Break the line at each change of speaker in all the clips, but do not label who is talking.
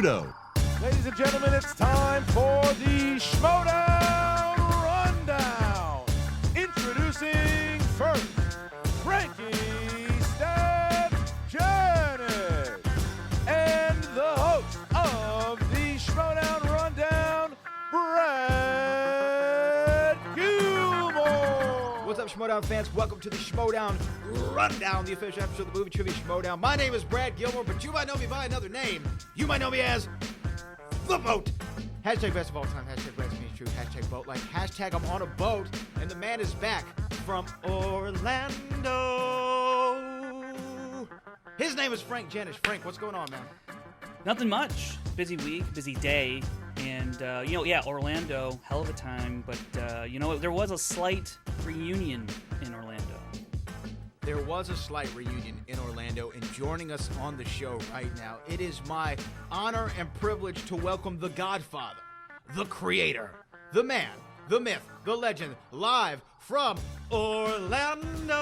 Schmoedown.
Ladies and gentlemen, it's time for the Schmoedown Rundown. Introducing first, Frankie Stab Janisch, and the host of the Schmoedown Rundown, Brad Gilmore.
What's up, Schmoedown fans? Welcome to the Schmoedown Rundown, the official episode of the movie trivia Schmoedown. My name is Brad Gilmore, but you might know me by another name. You might know me as The Boat. Hashtag best of all time. Hashtag best means true. Hashtag boat like. Hashtag I'm on a boat, and the man is back from Orlando. His name is Frank Janisch. Frank, what's going on, man?
Nothing much. Busy week, busy day, and Orlando, hell of a time. But there was a slight reunion in Orlando.
There was a slight reunion in Orlando, and joining us on the show right now, it is my honor and privilege to welcome the Godfather, the creator, the man, the myth, the legend, live from Orlando.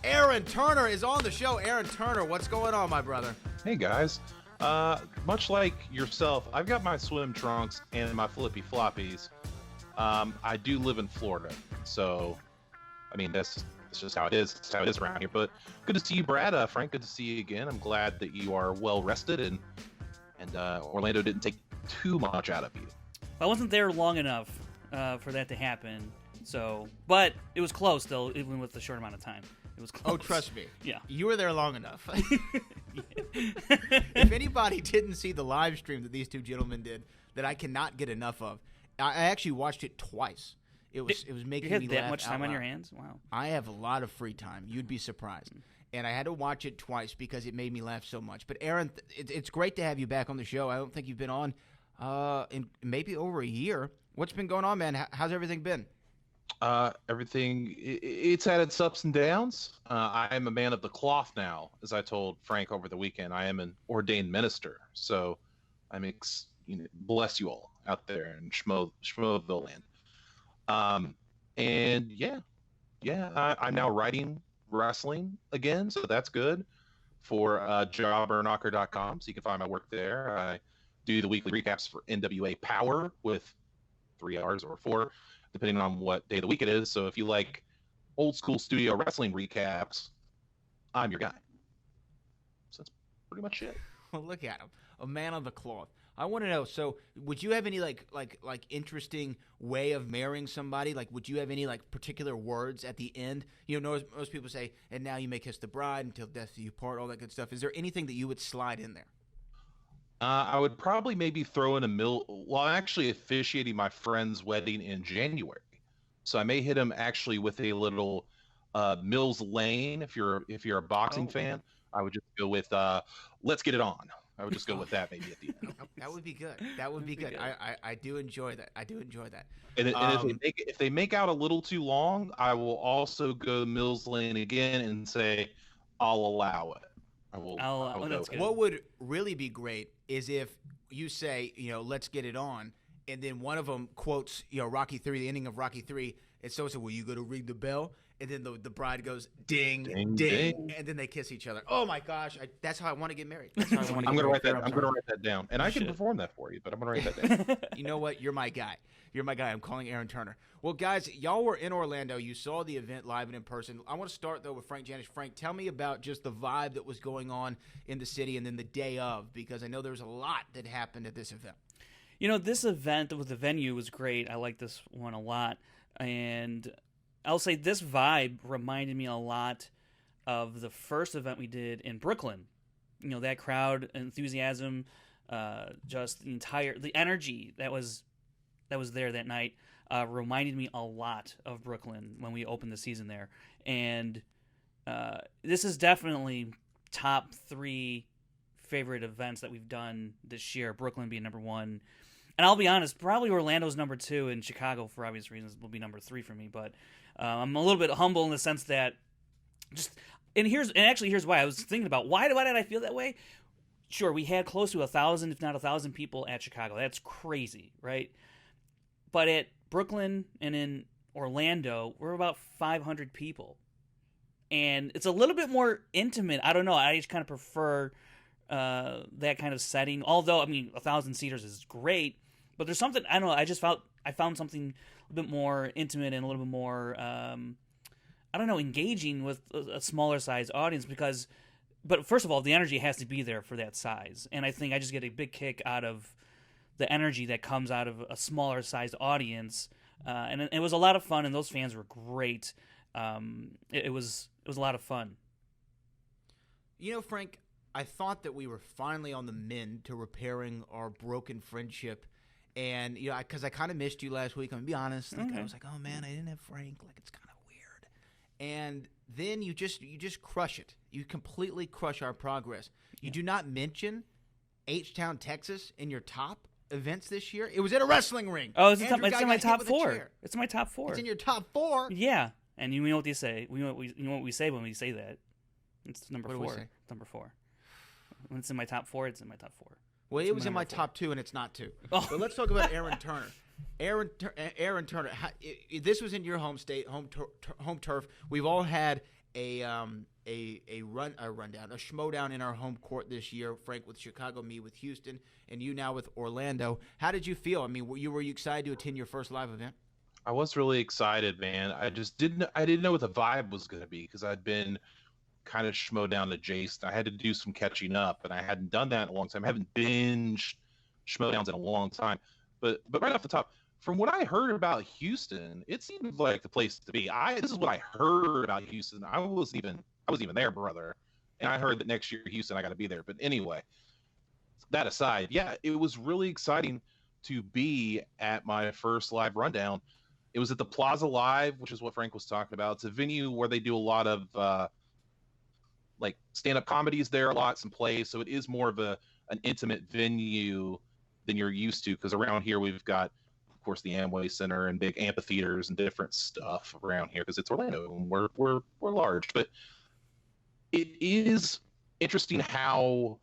Aaron Turner is on the show. Aaron Turner, what's going on, my brother?
Hey guys, much like yourself, I've got my swim trunks and my flippy floppies. I do live in Florida, so I mean that's just how it is. It's how it is around here. But good to see you, Brad. Frank, good to see you again. I'm glad that you are well rested and Orlando didn't take too much out of you.
I wasn't there long enough for that to happen. So, but it was close though, even with the short amount of time. It was close.
Oh, trust me.
Yeah.
You were there long enough. If anybody didn't see the live stream that these two gentlemen did, that I cannot get enough of, I actually watched it twice. It was making
you
me
had
laugh
that much
out
time on
loud.
your hands? Wow.
I have a lot of free time. You'd be surprised. And I had to watch it twice because it made me laugh so much. But Aaron, it's great to have you back on the show. I don't think you've been on in maybe over a year. What's been going on, man? How's everything been?
Everything, it's had its ups and downs. I am a man of the cloth now, as I told Frank over the weekend. I am an ordained minister, so I'm bless you all out there in Schmoeville land. And I'm now writing wrestling again, so that's good for jobberknocker.com, so you can find my work there. I do the weekly recaps for NWA Power with 3 hours or 4, depending on what day of the week it is. So if you like old school studio wrestling recaps, I'm your guy. So that's pretty much it.
Well, look at him, a man of the cloth. I want to know. So, would you have any like interesting way of marrying somebody? Like, would you have any like particular words at the end? You know, most people say, "And now you may kiss the bride until death do you part." All that good stuff. Is there anything that you would slide in there?
I would probably maybe throw in I'm actually officiating my friend's wedding in January, so I may hit him actually with a little Mills Lane. If you're a boxing fan, I would just go with "Let's Get It On." I would just go with that maybe at the end.
That would be good. That would be good. I do enjoy that. I do enjoy that.
And if they make out a little too long, I will also go Mills Lane again and say, "I'll allow it." I will go
that's
with it.
What would really be great is if you say, "Let's get it on," and then one of them quotes, Rocky 3, the ending of Rocky 3, and so will you go to ring the bell? And then the bride goes, ding, ding, ding, and then they kiss each other. Oh my gosh, that's how I want to get married. That's how I want to
I'm
get
gonna
married.
write that down, and I can perform that for you. But I'm gonna write that down.
You know what? You're my guy. You're my guy. I'm calling Aaron Turner. Well, guys, y'all were in Orlando. You saw the event live and in person. I want to start, though, with Frank Janisch. Frank, tell me about just the vibe that was going on in the city and then the day of, because I know there was a lot that happened at this event.
This event with the venue was great. I like this one a lot. And I'll say this vibe reminded me a lot of the first event we did in Brooklyn. That crowd enthusiasm, just the energy that was there that night reminded me a lot of Brooklyn when we opened the season there. And this is definitely top 3 favorite events that we've done this year, Brooklyn being number 1. And I'll be honest, probably Orlando's number 2, and Chicago, for obvious reasons, will be number 3 for me. But I'm a little bit humble in the sense that here's why. I was thinking about why did I feel that way? Sure, we had close to 1,000, if not 1,000 people at Chicago. That's crazy, right? But at Brooklyn and in Orlando, we're about 500 people. And it's a little bit more intimate. I don't know. I just kind of prefer that kind of setting. Although, I mean, 1,000 seaters is great, but there's something, I don't know, I found something a bit more intimate and a little bit more, I don't know, engaging with a smaller size audience but first of all, the energy has to be there for that size. And I think I just get a big kick out of the energy that comes out of a smaller sized audience. And it was a lot of fun, and those fans were great. It was a lot of fun.
You know, Frank, I thought that we were finally on the mend to repairing our broken friendship. And, you know, because I kind of missed you last week. I'm going to be honest. Like,
Okay.
I was like, oh, man, I didn't have Frank. Like, it's kind of weird. And then you just crush it. You completely crush our progress. You do not mention H-Town, Texas in your top events this year. It was at a wrestling ring.
Oh, it's
Andrew
in
got
my
hit
top
with a
4.
chair.
It's in my top 4.
It's in your top 4?
Yeah, and you know what they say. You know what we say when we say that. It's number
What do we
4.
say?
Number 4. When it's in my top 4, it's in my top 4.
Well,
It's
it was in my
number 4.
top 2, and it's not 2.
Oh.
But let's talk about Aaron Turner. Aaron Turner. This was in your home state, home turf. We've all had a rundown, a Schmoedown in our home court this year. Frank with Chicago, me with Houston, and you now with Orlando. How did you feel? I mean, were you excited to attend your first live event?
I was really excited, man. I didn't know what the vibe was going to be because I'd been kind of Schmoedown adjacent. I had to do some catching up, and I hadn't done that in a long time. I haven't binged Schmoedowns in a long time. But right off the top, from what I heard about Houston, it seemed like the place to be. This is what I heard about Houston. I wasn't even there, brother. And I heard that next year Houston, I got to be there. But anyway, that aside, yeah, it was really exciting to be at my first live rundown. It was at the Plaza Live, which is what Frank was talking about. It's a venue where they do a lot of like stand-up comedies there, lots and plays. So it is more of an intimate venue than you're used to, because around here we've got, of course, the Amway Center and big amphitheaters and different stuff around here because it's Orlando and we're large. But it is interesting how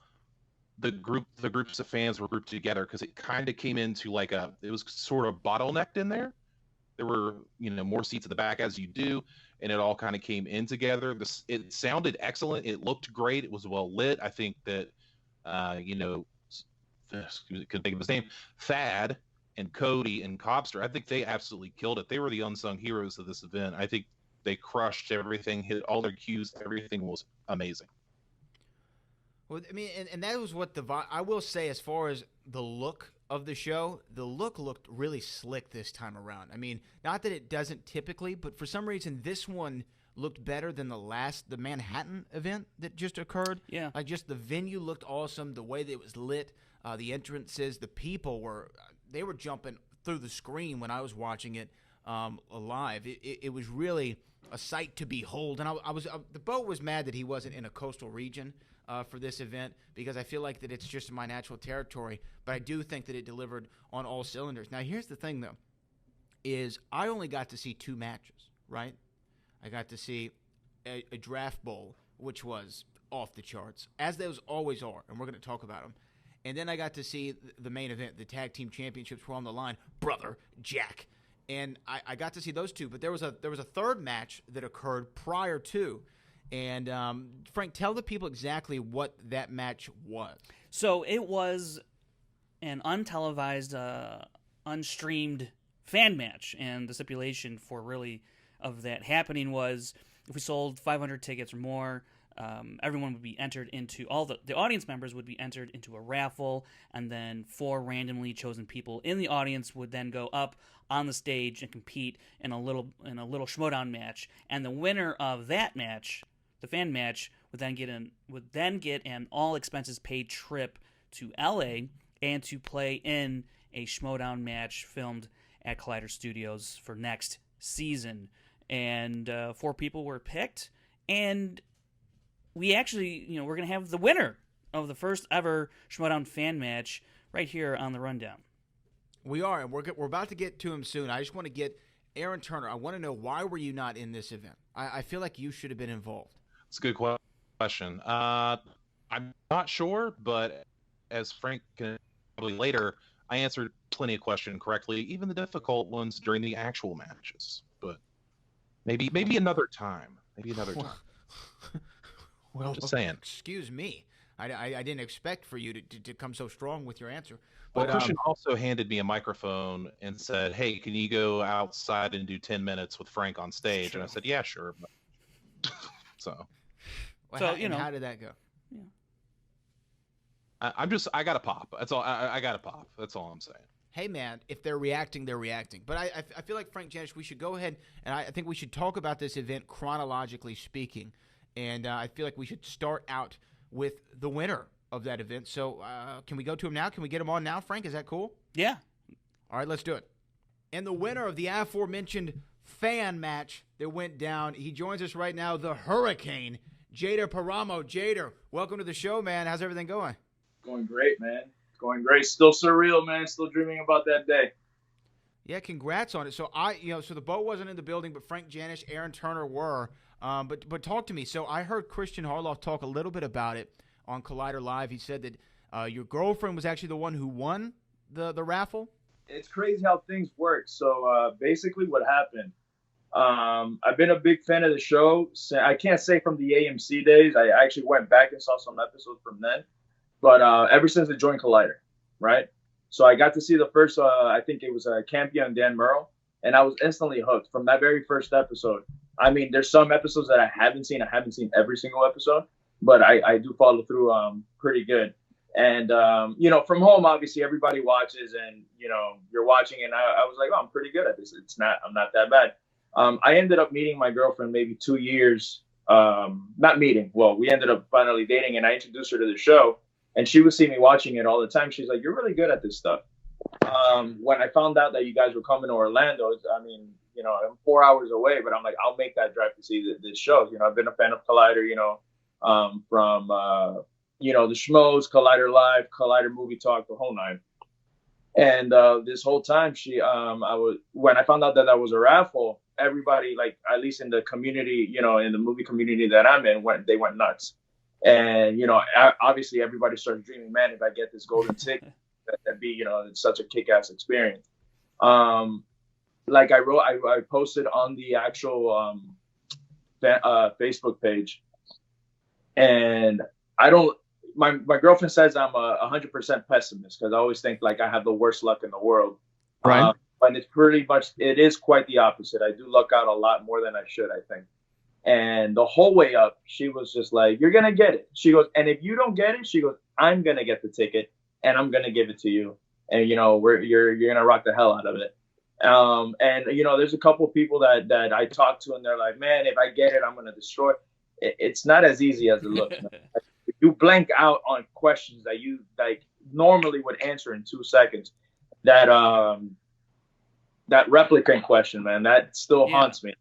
the groups of fans were grouped together, because it kind of came into it was sort of bottlenecked in there. There were, more seats at the back as you do, and it all kind of came in together. It sounded excellent. It looked great. It was well lit. I think that, couldn't think of his name, Thad and Cody and Cobster, I think they absolutely killed it. They were the unsung heroes of this event. I think they crushed everything, hit all their cues. Everything was amazing.
Well, I mean, and that was what I will say, as far as the look of the show, the look looked really slick this time around. I mean, not that it doesn't typically, but for some reason this one looked better than the Manhattan event that just occurred.
Yeah.
Like, just the venue looked awesome, the way that it was lit, the entrances, the people were jumping through the screen when I was watching it live. It was really a sight to behold. And the boat was mad that he wasn't in a coastal region for this event, because I feel like that it's just my natural territory, but I do think that it delivered on all cylinders. Now, here's the thing, though, is I only got to see 2 matches, right? I got to see a draft bowl, which was off the charts, as those always are, and we're going to talk about them. And then I got to see the main event, the tag team championships were on the line, brother Jack. And I got to see those 2, but there was a third match that occurred prior to. And Frank, tell the people exactly what that match was.
So it was an untelevised, unstreamed fan match, and the stipulation for really of that happening was if we sold 500 tickets or more, everyone would be entered into, all the audience members would be entered into a raffle, and then 4 randomly chosen people in the audience would then go up on the stage and compete in a little Schmoedown match, and the winner of that match, the fan match, would then get an all expenses paid trip to LA and to play in a Schmoedown match filmed at Collider Studios for next season. And 4 people were picked, and we actually, we're going to have the winner of the first ever Schmoedown fan match right here on the Rundown.
We are, and we're about to get to him soon. I just want to get Aaron Turner. I want to know, why were you not in this event? I feel like you should have been involved.
It's a good question. I'm not sure, but as Frank can probably later, I answered plenty of questions correctly, even the difficult ones during the actual matches. But maybe another time. Maybe another time.
Well,
just saying.
Excuse me. I didn't expect for you to come so strong with your answer.
Well,
But
Christian also handed me a microphone and said, "Hey, can you go outside and do 10 minutes with Frank on stage?" And I said, "Yeah, sure." So,
how did that go?
Yeah.
I got to pop. That's all. I got to pop. That's all I'm saying.
Hey, man, if they're reacting, they're reacting. But I feel like, Frank, Janisch, we should go ahead, and I think we should talk about this event chronologically speaking. And I feel like we should start out with the winner of that event. So can we go to him now? Can we get him on now, Frank? Is that cool?
Yeah.
All right, let's do it. And the winner of the aforementioned fan match that went down, he joins us right now, the Hurricane, Jader Paramo. Jader, welcome to the show, man. How's everything going?
Going great, man. Going great. Still surreal, man. Still dreaming about that day.
Yeah, congrats on it. So so the boat wasn't in the building, but Frank, Janisch, Aaron Turner were. But talk to me. So I heard Christian Harloff talk a little bit about it on Collider Live. He said that your girlfriend was actually the one who won the raffle.
It's crazy how things work. So basically, what happened? I've been a big fan of the show. I can't say from the AMC days. I actually went back and saw some episodes from then. But ever since I joined Collider, right? So I got to see the first, I think it was Campia and Dan Murrow, and I was instantly hooked from that very first episode. I mean, there's some episodes that I haven't seen. I haven't seen every single episode, but I do follow through pretty good. And, from home, obviously, everybody watches, and, you're watching, and I was like, oh, I'm pretty good at this. I'm not that bad. I ended up meeting my girlfriend maybe 2 years, not meeting. Well, we ended up finally dating, and I introduced her to the show. And she would see me watching it all the time. She's like, you're really good at this stuff. When I found out that you guys were coming to Orlando, I'm 4 hours away, but I'm like, I'll make that drive to see this show. I've been a fan of Collider, from, the Schmoes, Collider Live, Collider Movie Talk, the whole nine. And this whole time, when I found out that was a raffle, everybody, like, at least in the community, in the movie community that I'm in, they went nuts. And, obviously everybody starts dreaming, man, if I get this golden ticket, that'd be, it's such a kick-ass experience. Like I posted on the actual Facebook page, and my girlfriend says I'm 100% pessimist because I always think like I have the worst luck in the world.
Right.
But it is quite the opposite. I do luck out a lot more than I should, I think. And the whole way up, she was just like, you're going to get it. She goes, and if you don't get it, she goes, I'm going to get the ticket and I'm going to give it to you. And, you're going to rock the hell out of it. And, there's a couple of people that I talk to and they're like, man, if I get it, I'm going to destroy it. It's not as easy as it looks. If you blank out on questions that you like normally would answer in 2 seconds, that replicant question, man, that still haunts me.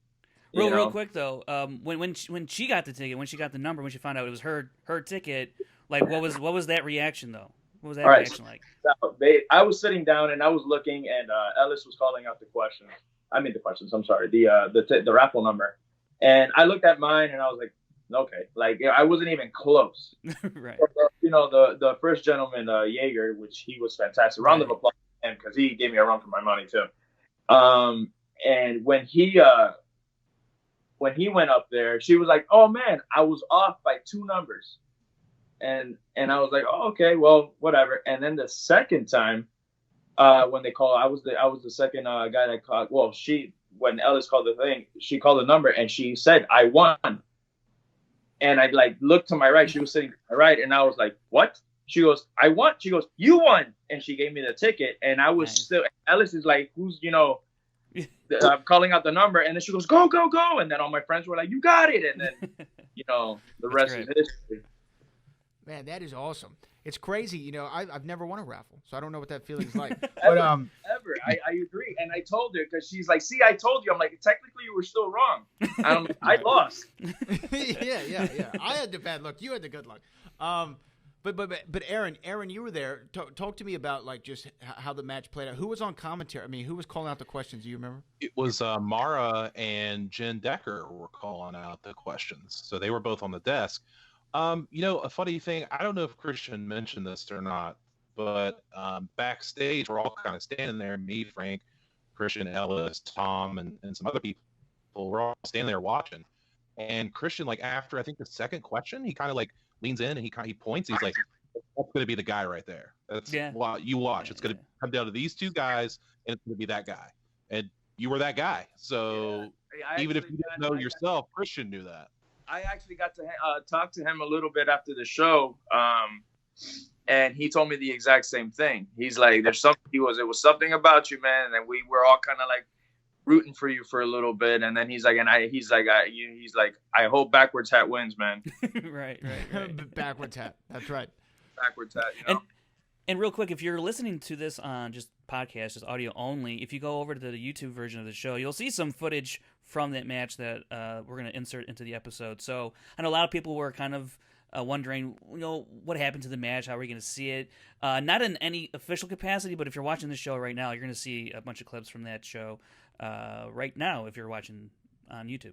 Real quick though, when she got the ticket, when she got the number, when she found out it was her ticket, like what was that reaction though? What was that reaction like?
I was sitting down and I was looking, and Ellis was calling out the questions. I'm sorry, the raffle number, and I looked at mine and I was like, okay, like I wasn't even close.
Right.
The first gentleman, Jaeger, which he was fantastic. Round of applause for him because he gave me a run for my money too. And when he went up there, she was like, oh man, I was off by 2 numbers. And I was like, oh, okay, well, whatever. And then the second time, when they called, I was the second guy that called. Well, when Ellis called the thing, she called the number and she said, I won. And I like looked to my right. She was sitting to my right. And I was like, what? She goes, I won. She goes, you won. And she gave me the ticket. And I was still, Ellis is like, who's, I'm calling out the number, and then she goes, go, go, go. And then all my friends were like, you got it. And then, the rest is history.
Man, that is awesome. It's crazy. I've never won a raffle, so I don't know what that feeling's like.
Ever. I agree. And I told her because she's like, see, I told you. I'm like, technically you were still wrong. I lost.
Yeah. I had the bad luck. You had the good luck. But Aaron, you were there. Talk to me about like just how the match played out. Who was on commentary? I mean, who was calling out the questions? Do you remember?
It was Mara and Jen Decker were calling out the questions. So they were both on the desk. A funny thing, I don't know if Christian mentioned this or not, but backstage, we're all kind of standing there, me, Frank, Christian, Ellis, Tom, and some other people. We're all standing there watching. And Christian, like after I think the second question, he kind of like leans in and he points. He's like, that's going to be the guy right there. That's you watch. It's going to come down to these two guys, and it's going to be that guy. And you were that guy. So even if you didn't know yourself, Christian knew that.
I actually got to talk to him a little bit after the show, and he told me the exact same thing. He's like, "There's something." It was something about you, man, and we were all kind of like rooting for you for a little bit. And then he's like, I hope backwards hat wins, man.
right.
Backwards hat. That's right.
Backwards hat. You know?
And real quick, if you're listening to this on just podcast, just audio only, if you go over to the YouTube version of the show, you'll see some footage from that match that we're going to insert into the episode. So I know a lot of people were kind of wondering, what happened to the match? How are we going to see it? Not in any official capacity, but if you're watching the show right now, you're going to see a bunch of clips from that show right now if you're watching on YouTube.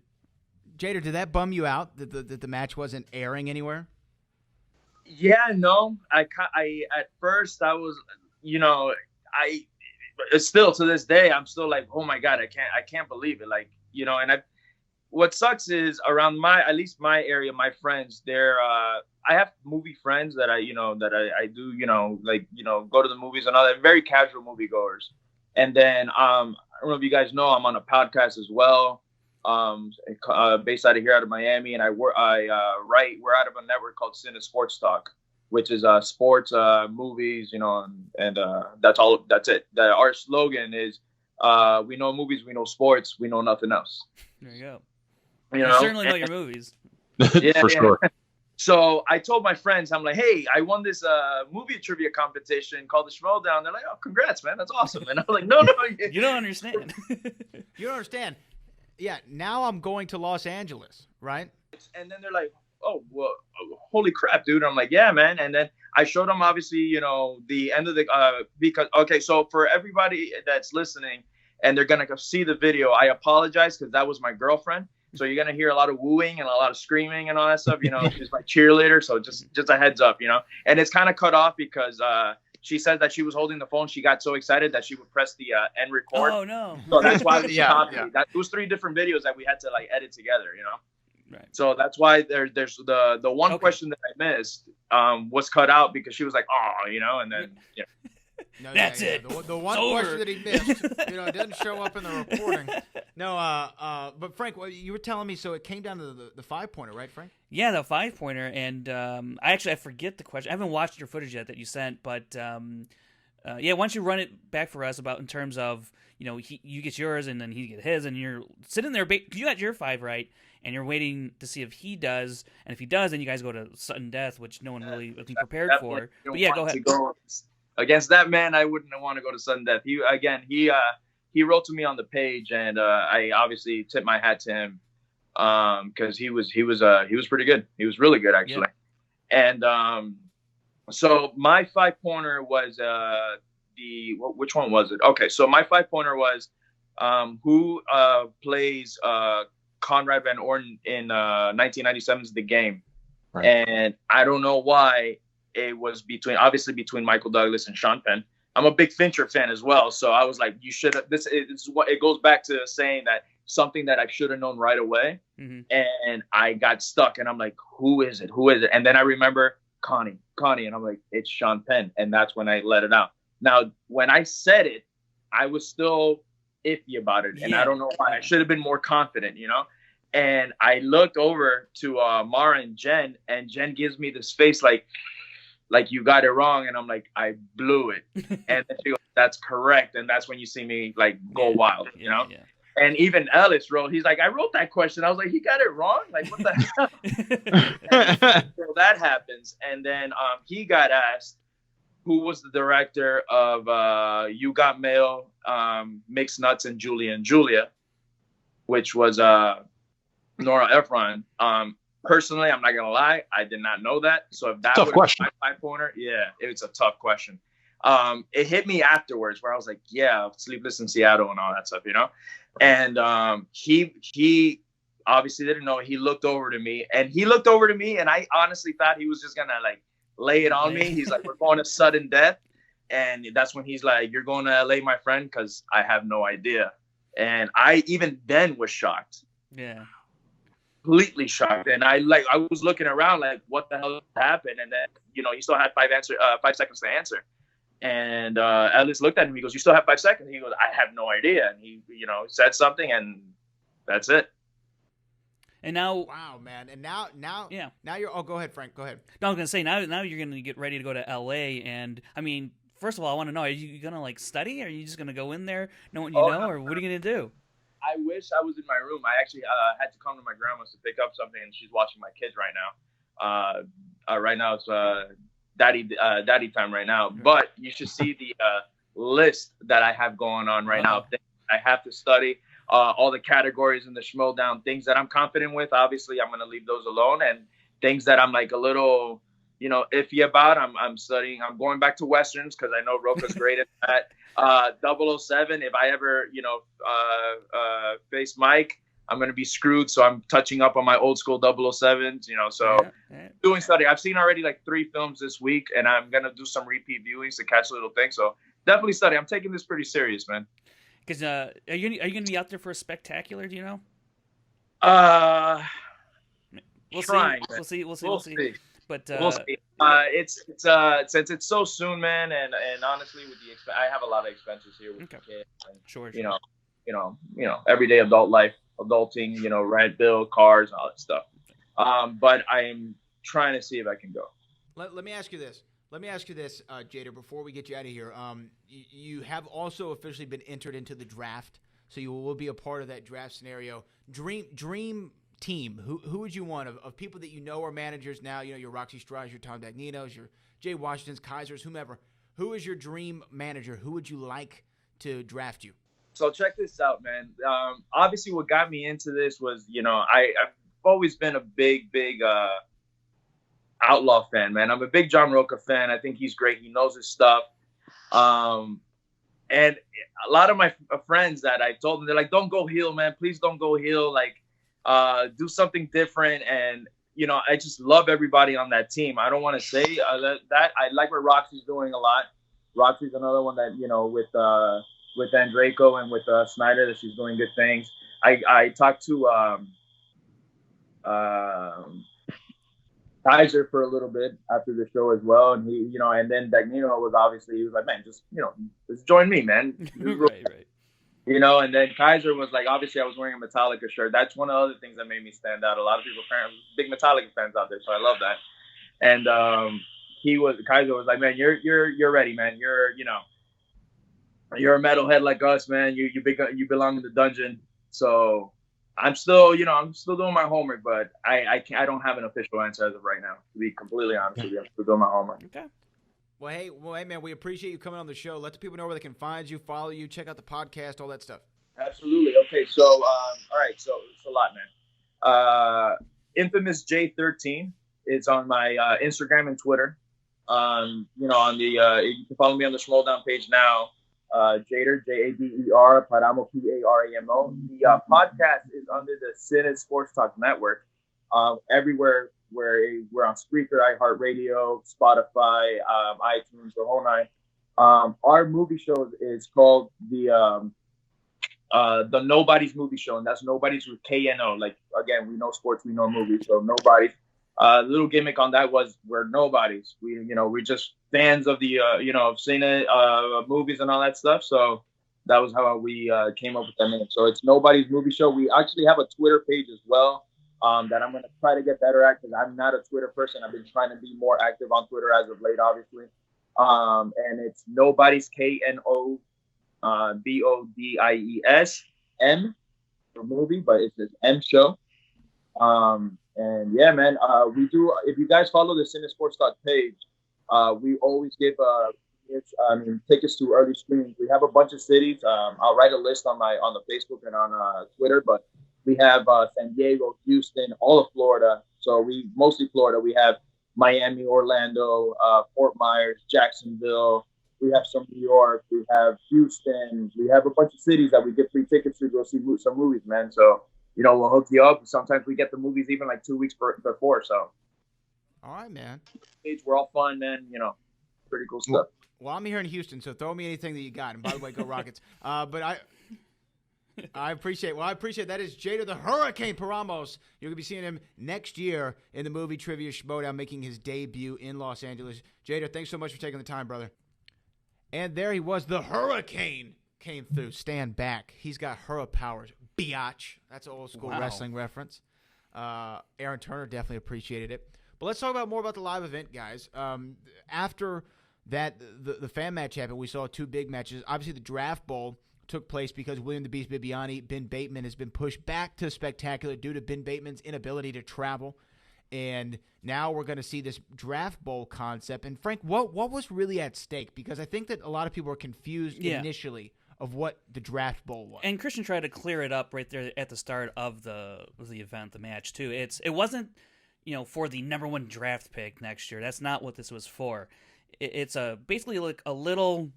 Jader, did that bum you out that the match wasn't airing anywhere?
Yeah, no. I at first I was, still to this day I'm still like, oh my God, I can't believe it. Like, and what sucks is around at least my area, my friends, I have movie friends that I do, go to the movies and all that, very casual moviegoers. And then I don't know if you guys know, I'm on a podcast as well, based out of Miami, and we're out of a network called Cine Sports Talk, which is sports, movies, and that's it. Our slogan is we know movies, we know sports, we know nothing else.
There you go.
You
certainly know your movies.
For sure.
So I told my friends, I'm like, hey, I won this movie trivia competition called the Schmoedown. They're like, oh, congrats, man. That's awesome. And I'm like, no.
You don't understand.
You don't understand. Yeah, now I'm going to Los Angeles, right?
And then they're like, oh, well, holy crap, dude. I'm like, yeah, man. And then I showed them, obviously, the end of the so for everybody that's listening and they're going to see the video, I apologize because that was my girlfriend. So you're going to hear a lot of wooing and a lot of screaming and all that stuff. She's my cheerleader. So just a heads up, and it's kind of cut off because she said that she was holding the phone. She got so excited that she would press the end record.
Oh, no.
So that's why it was it was 3 different videos that we had to edit together,
Right.
So that's why there's the one question that I missed was cut out because she was like, oh, and then, yeah.
No,
that's it.
The one question that he missed, it didn't show up in the reporting. No, but Frank, you were telling me, so it came down to the 5-pointer, right, Frank?
Yeah, the 5-pointer, and I forget the question. I haven't watched your footage yet that you sent, but why don't you run it back for us about in terms of, you get yours and then he get his, and you're sitting there, you got your 5 right, and you're waiting to see if he does, and if he does, then you guys go to sudden death, which no one really was prepared for. But yeah, go ahead.
Against that man, I wouldn't want to go to sudden death. He wrote to me on the page, and I obviously tipped my hat to him because he was pretty good. He was really good, actually. Yeah. And so my 5-pointer was which one was it? Okay, so my 5-pointer was who plays Conrad Van Orton in 1997's The Game. Right. And I don't know why. It was between Michael Douglas and Sean Penn. I'm a big Fincher fan as well, so I was like, you should have. This is what it goes back to saying that something that I should have known right away, and I got stuck. And I'm like, who is it? And then I remember Connie, and I'm like, it's Sean Penn, and that's when I let it out. Now, when I said it, I was still iffy about it, and I don't know why. I should have been more confident, And I looked over to Mara and Jen gives me this face like you got it wrong, and I'm like, I blew it. And then she goes, that's correct. And that's when you see me go wild, Yeah. And even Ellis wrote, he's like, I wrote that question. I was like, he got it wrong? Like, what the hell? So that happens. And then he got asked who was the director of You Got Mail, Mixed Nuts, and Julia, which was Nora Ephron. Personally, I'm not gonna lie, I did not know that. So if that was my 5-pointer, it's a tough question. It hit me afterwards where I was like, yeah, Sleepless in Seattle and all that stuff, And he obviously didn't know. He looked over to me, and I honestly thought he was just gonna lay it on me. He's like, we're going to sudden death, and that's when he's like, you're going to LA, my friend, because I have no idea. And I even then was shocked.
Yeah.
completely shocked. And I was looking around like, what the hell happened? And then, he still had 5 seconds to answer. And Ellis looked at him. He goes, "You still have 5 seconds?" He goes, "I have no idea." And he, said something, and that's it.
And now,
wow, man! And now,
yeah.
Now you're. Oh, go ahead, Frank. Go ahead.
No, I was gonna say now you're gonna get ready to go to LA, and I mean, first of all, I want to know: are you gonna like study? Or are you just gonna go in there, know what you know, or what are you gonna do?
I wish I was in my room. I actually had to come to my grandma's to pick up something, and she's watching my kids right now. Right now it's daddy time right now. But you should see the list that I have going on right now. I have to study. All the categories in the Schmoedown, things that I'm confident with, obviously I'm going to leave those alone. And things that I'm like a little, iffy about, I'm studying. I'm going back to Westerns because I know Roka's great at that. 007, if I ever, face Mike, I'm going to be screwed. So I'm touching up on my old school 007s, doing study. I've seen already like 3 films this week, and I'm going to do some repeat viewings to catch little things. So definitely study. I'm taking this pretty serious, man.
Because are you going to be out there for a spectacular? Do you know? We'll see. We'll see. But
we'll see. It's since it's so soon, man, and honestly, with I have a lot of expenses here with the kids. And,
sure.
Everyday adult life, adulting, rent, bill, cars, all that stuff. But I am trying to see if I can go.
Let me ask you this. Jader, before we get you out of here. You have also officially been entered into the draft, so you will be a part of that draft scenario. Dream team. Who would you want of people that are managers now? Your Roxy Strauss, your Tom Dagninos, your Jay Washingtons, Kaisers, whomever. Who is your dream manager? Who would you like to draft you?
So check this out, man. Obviously, what got me into this was, I've always been a big Outlaw fan, man. I'm a big John Roca fan. I think he's great. He knows his stuff. And a lot of my friends that I told them, they're like, "Don't go heel, man. Please don't go heel. Like, do something different." And, I just love everybody on that team. I don't want to say that. I like what Roxy's doing a lot. Roxy's another one that, with Andreyko and with Snyder, that she's doing good things. I talked to Kaiser for a little bit after the show as well, and he, and then Dagnino was like, "Man, just join me, man."
right.
And then Kaiser was like, obviously I was wearing a Metallica shirt. That's one of the other things that made me stand out. A lot of people are big Metallica fans out there, so I love that. And Kaiser was like, "Man, you're ready, man. You're a metalhead like us, man. You belong in the dungeon." So I'm still doing my homework, but I don't have an official answer as of right now, to be completely honest with you. I'm still doing my homework.
Okay.
Well, hey, man, we appreciate you coming on the show. Let the people know where they can find you, follow you, check out the podcast, all that stuff.
Absolutely. Okay, so all right, so it's a lot, man. Infamous J13 is on my Instagram and Twitter. On the you can follow me on the Schmoedown page now. Jader, Jader, Paramo, Paramo. The podcast is under the Cine Sports Talk Network. Everywhere where we're on Spreaker, iHeartRadio, Spotify, iTunes, the whole nine. Our movie show is called the Nobody's Movie Show, and that's Nobody's with KNO. Like, again, we know sports, we know movies, so Nobody's. Little gimmick on that was we're nobodies. We're just fans of the of Cine movies and all that stuff. So that was how we came up with that name. So it's Nobody's Movie Show. We actually have a Twitter page as well that I'm going to try to get better at, because I'm not a Twitter person. I've been trying to be more active on Twitter as of late, obviously. And it's Nobody's KNO BODIES M for movie, but it's this M show. And yeah, man, we do. If you guys follow the Cine Sports Talk page, we always give tickets to early screenings. We have a bunch of cities. I'll write a list on the Facebook and on Twitter, but we have San Diego, Houston, all of Florida. So mostly Florida. We have Miami, Orlando, Fort Myers, Jacksonville. We have some New York. We have Houston. We have a bunch of cities that we get free tickets to go see some movies, man. So, we'll hook you up. Sometimes we get the movies even like 2 weeks before. So,
all right, man.
We're all fun, man. Pretty cool stuff.
Well, I'm here in Houston, so throw me anything that you got. And by the way, go Rockets. But I appreciate that is Jader the Hurricane Paramos. You're going to be seeing him next year in the movie Trivia Schmoedown, making his debut in Los Angeles. Jader, thanks so much for taking the time, brother. And there he was. The Hurricane came through. Stand back. He's got hurrah powers. Biatch. That's an old school wrestling reference. Aaron Turner definitely appreciated it. But let's talk more about the live event, guys. After that, the fan match happened, we saw 2 big matches. Obviously, the Draft Bowl took place because William the Beast Bibiani, Ben Bateman, has been pushed back to Spectacular due to Ben Bateman's inability to travel. And now we're going to see this Draft Bowl concept. And Frank, what was really at stake? Because I think that a lot of people were confused initially of what the Draft Bowl was.
And Christian tried to clear it up right there at the start of the event, the match too. It wasn't for the number 1 draft pick next year. That's not what this was for. It's basically like a little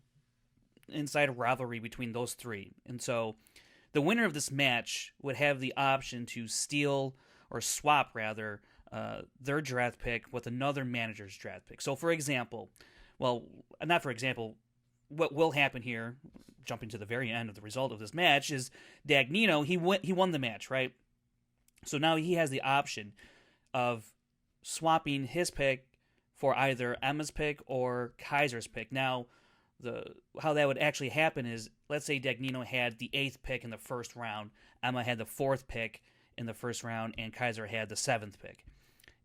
inside rivalry between those 3. And so the winner of this match would have the option to steal or swap, rather, their draft pick with another manager's draft pick. So, for example, what will happen here, jumping to the very end of the result of this match, is Dagnino, he won the match, right? So now he has the option of swapping his pick for either Emma's pick or Kaiser's pick. Now, how that would actually happen is, let's say Dagnino had the 8th pick in the first round, Emma had the 4th pick in the first round, and Kaiser had the 7th pick.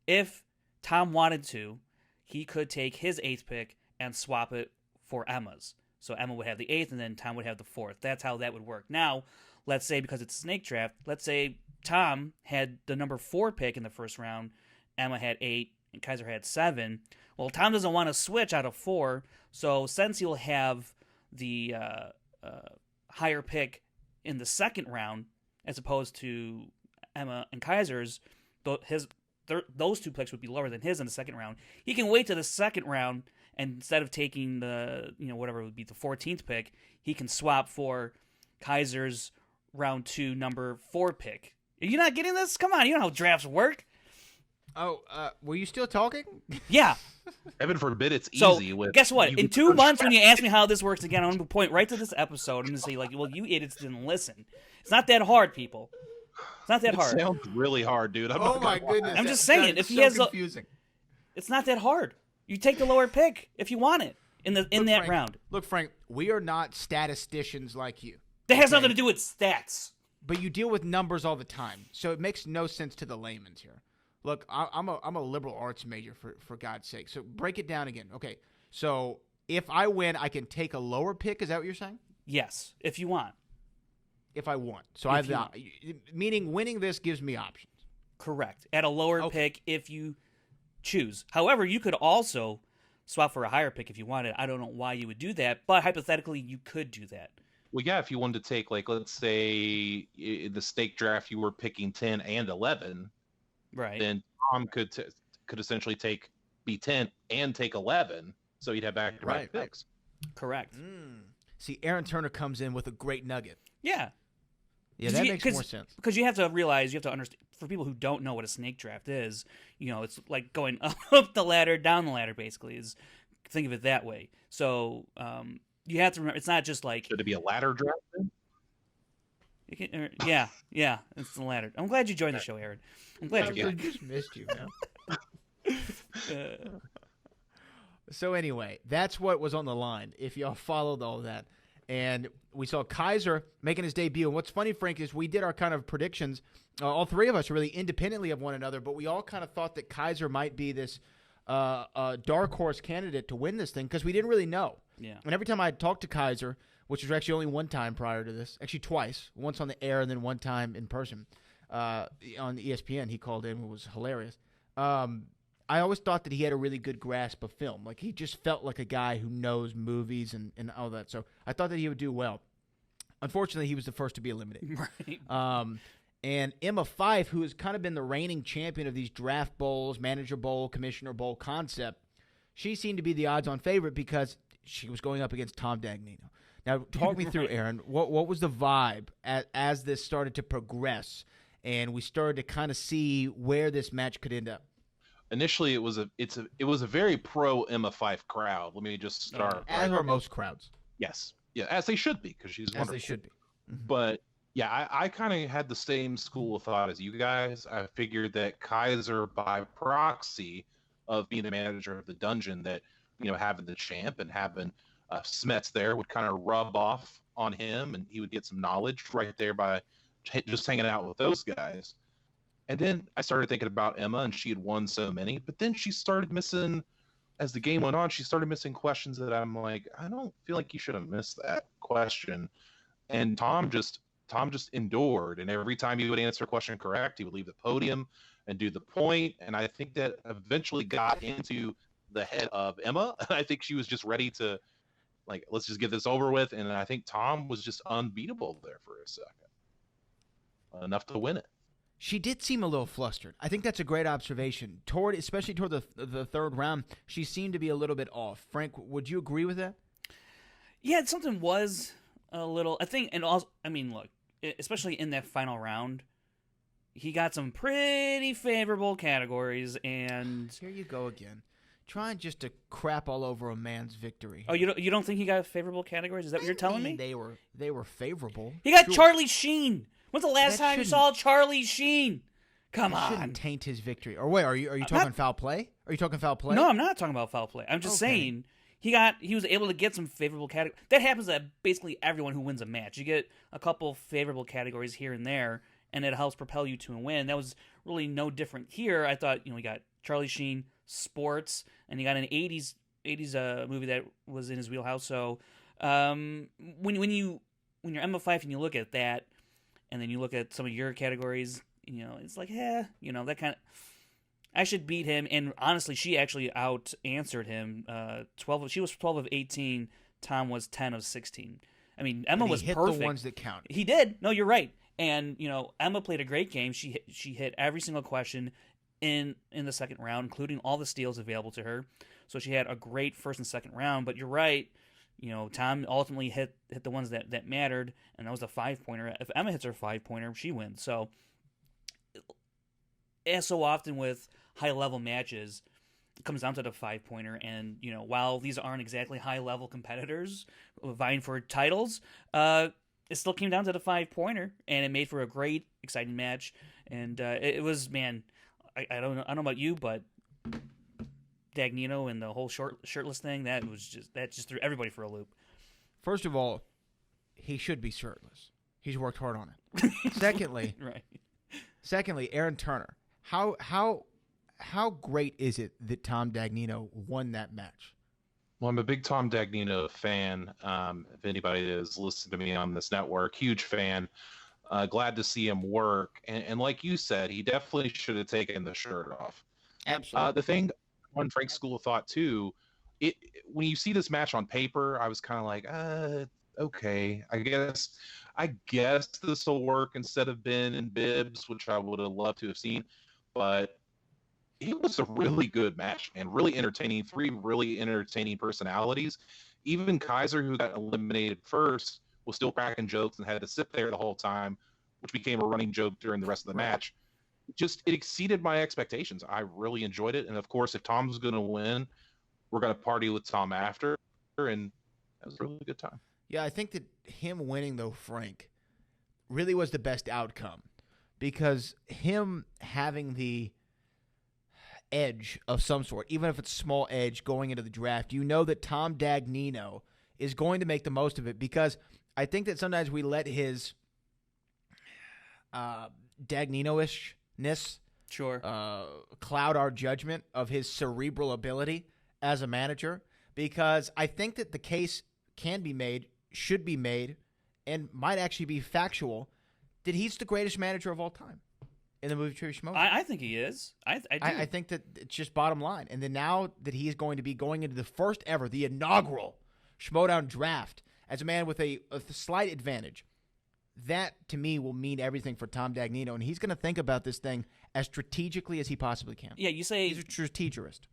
If Tom wanted to, he could take his 8th pick and swap it for Emma's. So Emma would have the 8th, and then Tom would have the 4th. That's how that would work. Now, let's say, because it's a snake draft, let's say Tom had the number 4 pick in the first round, Emma had 8, and Kaiser had 7. Well, Tom doesn't want to switch out of 4, so since he'll have the higher pick in the second round, as opposed to Emma and Kaiser's, those 2 picks would be lower than his in the second round. He can wait to the second round, and instead of taking the, whatever would be the 14th pick, he can swap for Kaiser's round 2 number 4 pick. Are you not getting this? Come on, you know how drafts work.
Oh, were you still talking?
Yeah.
Heaven forbid it's
So,
easy. With
guess what? In 2 months, when you ask me how this works again, I'm going to point right to this episode. I'm going to say, well, you idiots didn't listen. It's not that hard, people. It's not that hard.
It sounds really hard, dude.
Oh, my goodness.
I'm just saying, if he has
confusing.
It's not that hard. You take the lower pick if you want it in that
Frank,
round.
Look, Frank, we are not statisticians like you.
That has nothing to do with stats.
But you deal with numbers all the time, so it makes no sense to the layman's here. Look, I'm a liberal arts major, for God's sake. So break it down again. Okay, so if I win, I can take a lower pick. Is that what you're saying?
Yes, if you want.
If I want. So I've meaning winning this gives me options.
Correct. At a lower pick if you choose. However, you could also swap for a higher pick if you wanted. I don't know why you would do that, but hypothetically, you could do that.
Well, yeah, if you wanted to take, like, let's say the stake draft, you were picking 10 and 11.
Right.
Then Tom could essentially take B10 and take 11, so you'd have back-to-back picks.
Correct.
See, Aaron Turner comes in with a great nugget.
Yeah.
Yeah, that makes more sense.
Because you have to realize, you have to understand, for people who don't know what a snake draft is, it's like going up the ladder, down the ladder, basically, think of it that way. So you have to remember, it's not just like...
Should it be a ladder draft then?
Yeah, it's the ladder. I'm glad you joined the show, Aaron. I'm glad you
I just missed you, man. So anyway, that's what was on the line, if y'all followed all that. And we saw Kaiser making his debut. And what's funny, Frank, is we did our kind of predictions, all 3 of us really independently of one another, but we all kind of thought that Kaiser might be this dark horse candidate to win this thing because we didn't really know.
Yeah.
And every time I talked to Kaiser, which was actually only one time prior to this, actually twice, once on the air and then one time in person on ESPN, he called in, which was hilarious. I always thought that he had a really good grasp of film. Like, he just felt like a guy who knows movies and all that. So I thought that he would do well. Unfortunately, he was the first to be eliminated.
Right.
And Emma Fyfe, who has kind of been the reigning champion of these draft bowls, manager bowl, commissioner bowl concept, she seemed to be the odds-on favorite because she was going up against Tom Dagnino. Now, talk me through, Aaron. What was the vibe as this started to progress and we started to kind of see where this match could end up?
Initially, it was a very pro Emma Fyfe crowd. Let me just start.
As are most crowds.
Yes, yeah, as they should be, because she's wonderful.
As they should be.
But Yeah, I kind of had the same school of thought as you guys. I figured that Kaiser, by proxy of being the manager of the dungeon, that having the champ and having Smets there would kind of rub off on him, and he would get some knowledge right there by just hanging out with those guys. And then I started thinking about Emma, and she had won so many, but then she started missing. As the game went on, she started missing questions that I'm like, I don't feel like you should have missed that question. And Tom just endured, and every time he would answer a question correct, he would leave the podium and do the point. And I think that eventually got into the head of Emma. I think she was just ready to, like, let's just get this over with. And I think Tom was just unbeatable there for a second, enough to win it.
She did seem a little flustered. I think that's a great observation. Especially toward the third round, she seemed to be a little bit off. Frank, would you agree with that?
Yeah, something was a little. I think, and also, I mean, look, especially in that final round, he got some pretty favorable categories, and
here you go again, trying just to crap all over a man's victory.
Oh, you don't think he got favorable categories? Is that what you're telling me?
They were favorable.
He got Charlie Sheen. When's the last time you saw Charlie Sheen? Come on.
Shouldn't taint his victory. Or wait, are you talking foul play? Are you talking foul play?
No, I'm not talking about foul play. I'm just saying he was able to get some favorable categories. That happens to basically everyone who wins a match. You get a couple favorable categories here and there, and it helps propel you to a win. That was really no different here. I thought, we got Charlie Sheen, sports, and you got an 80s movie that was in his wheelhouse. So when you're Emma Fyffe and you look at that, and then you look at some of your categories, it's like, that kind of. I should beat him, and honestly, she actually out-answered him. She was 12 of 18. Tom was 10 of 16. I mean, Emma was
hit
perfect.
The ones that count.
He did. No, you're right. And Emma played a great game. She hit every single question in the second round, including all the steals available to her. So she had a great first and second round. But you're right. Tom ultimately hit the ones that mattered, and that was a 5-pointer. If Emma hits her 5-pointer, she wins. So, as so often with high-level matches, it comes down to the 5-pointer. And, while these aren't exactly high-level competitors vying for titles, it still came down to the 5-pointer, and it made for a great, exciting match. And it was, man, I don't know about you, but Dagnino and the whole shirtless thing, that just threw everybody for a loop.
First of all, he should be shirtless. He's worked hard on it. Secondly, Aaron Turner. How great is it that Tom Dagnino won that match?
Well, I'm a big Tom Dagnino fan. If anybody has listened to me on this network, huge fan. Glad to see him work. And like you said, he definitely should have taken the shirt off.
Absolutely.
The thing on Frank's school of thought too, when you see this match on paper, I was kind of like, okay, I guess this will work instead of Ben and Bibbs, which I would have loved to have seen. But it was a really good match and really entertaining. 3 really entertaining personalities. Even Kaiser, who got eliminated first, was still cracking jokes and had to sit there the whole time, which became a running joke during the rest of the match. It exceeded my expectations. I really enjoyed it. And of course, if Tom's going to win, we're going to party with Tom after. And that was a really good time.
Yeah, I think that him winning, though, Frank, really was the best outcome. Because him having the edge of some sort, even if it's small edge going into the draft, that Tom Dagnino is going to make the most of it. Because I think that sometimes we let his Dagnino-ishness cloud our judgment of his cerebral ability as a manager, because I think that the case can be made, should be made, and might actually be factual that he's the greatest manager of all time in the movie Trivia Schmoedown.
I think he is. I do.
I think that it's just bottom line. And then now that he is going to be going into the first ever, the inaugural Schmoedown draft as a man with a slight advantage, that to me will mean everything for Tom Dagnino, and he's going to think about this thing as strategically as he possibly can.
Yeah, you say
he's a strategist.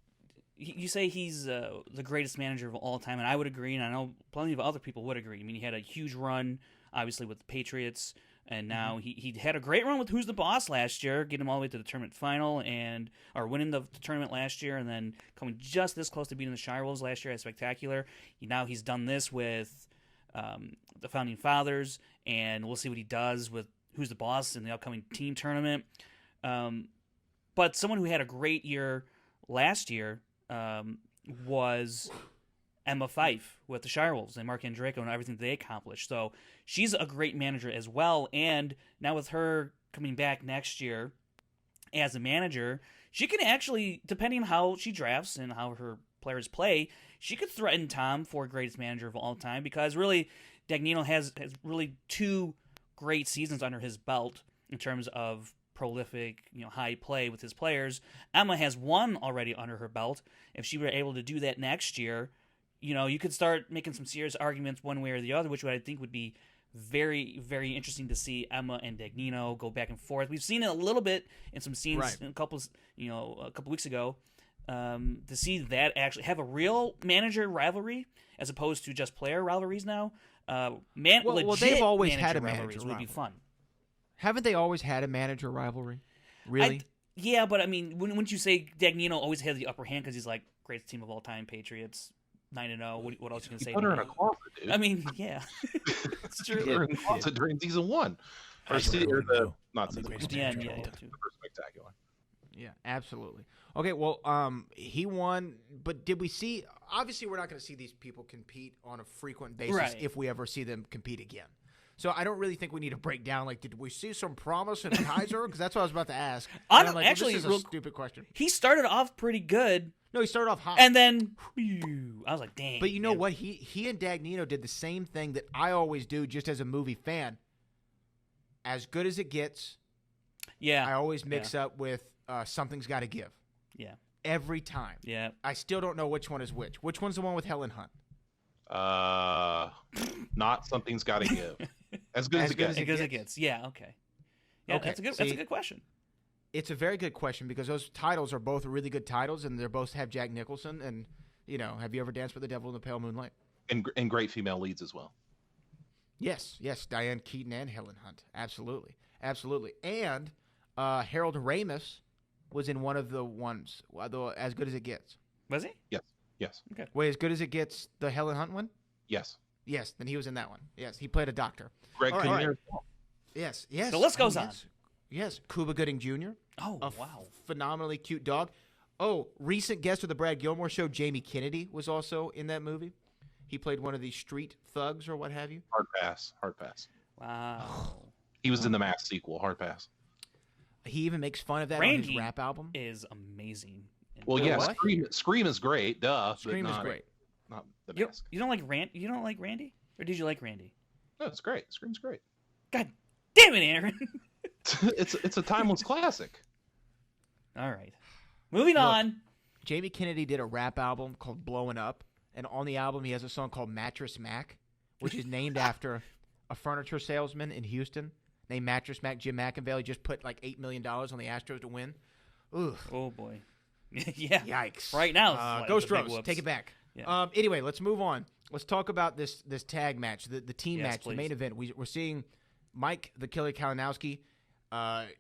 You say he's the greatest manager of all time, and I would agree, and I know plenty of other people would agree. I mean, he had a huge run, obviously, with the Patriots, and now he had a great run with Who's the Boss last year, getting him all the way to the tournament final, or winning the tournament last year, and then coming just this close to beating the Shire Wolves last year at Spectacular. Now he's done this with the Founding Fathers, and we'll see what he does with Who's the Boss in the upcoming team tournament. But someone who had a great year last year was Emma Fife with the Shirewolves and Mark Andreyko and everything they accomplished. So she's a great manager as well. And now with her coming back next year as a manager, she can actually, depending on how she drafts and how her players play, she could threaten Tom for greatest manager of all time, because really Dagnino has really 2 great seasons under his belt in terms of prolific, high play with his players. Emma has 1 already under her belt. If she were able to do that next year, you could start making some serious arguments one way or the other, which I think would be very, very interesting to see Emma and Dagnino go back and forth. We've seen it a little bit in some scenes in a couple weeks ago. To see that actually have a real manager rivalry as opposed to just player rivalries now.
They've always had a manager
rivalries would be fun.
Haven't they always had a manager rivalry? Really?
Yeah, but I mean, wouldn't you say Dagnino always had the upper hand because he's like greatest team of all time, Patriots, 9-0. What else you can say?
Put her in a closet, dude.
I mean, yeah, it's true.
Put her in a closet during season 1, not season 1.
Yeah,
Spectacular.
Yeah, absolutely. Okay, well, he won, but did we see? Obviously, we're not going to see these people compete on a frequent basis if we ever see them compete again. So I don't really think we need to break down, like, did we see some promise in Kaiser? Because that's what I was about to ask.
Actually,
this is a stupid question.
He started off pretty good.
No, he started off hot.
And then, I was like, dang.
But you know what? He and Dagnino did the same thing that I always do just as a movie fan. As good as it gets, I always mix up with Something's Got to Give.
Yeah.
Every time.
Yeah.
I still don't know which one is which. Which one's the one with Helen Hunt?
Not Something's Got to Give. As good as it gets.
As good as it gets. Yeah, okay. Yeah, okay. That's a good question.
It's a very good question because those titles are both really good titles, and they both have Jack Nicholson. And, have you ever danced with the devil in the pale moonlight?
And great female leads as well.
Yes, Diane Keaton and Helen Hunt. Absolutely. And Harold Ramis was in one of the ones, As Good as It Gets.
Was he?
Yes.
Okay.
Wait, As Good as It Gets, the Helen Hunt one?
Yes.
Yes, then he was in that one. Yes, he played a doctor.
Greg Kinnear.
Yes.
The list goes on.
Yes, Cuba Gooding Jr.
Oh, wow.
Phenomenally cute dog. Oh, recent guest of the Brad Gilmore show, Jamie Kennedy, was also in that movie. He played one of these street thugs or what have you.
Hard pass.
Wow.
He was in the Mask sequel, Hard Pass.
He even makes fun of that
Randy
on his rap album.
Is amazing.
Well, yeah, Scream is great. Duh.
Scream is great.
Not the Mask.
You don't like Randy? Or did you like Randy?
No, it's great. Scream's great.
God damn it, Aaron.
it's a timeless classic.
All right. Moving on.
Jamie Kennedy did a rap album called Blowing Up, and on the album he has a song called Mattress Mac, which is named after a furniture salesman in Houston named Mattress Mac. Jim McIngvale just put like $8 million on the Astros to win. Ooh.
Oh, boy. Yeah.
Yikes.
Right now.
Go Stros. Take it back.
Yeah.
Anyway, let's move on. Let's talk about this tag match, the team match,
please.
the main event. We're seeing Mike the Killer Kalinowski,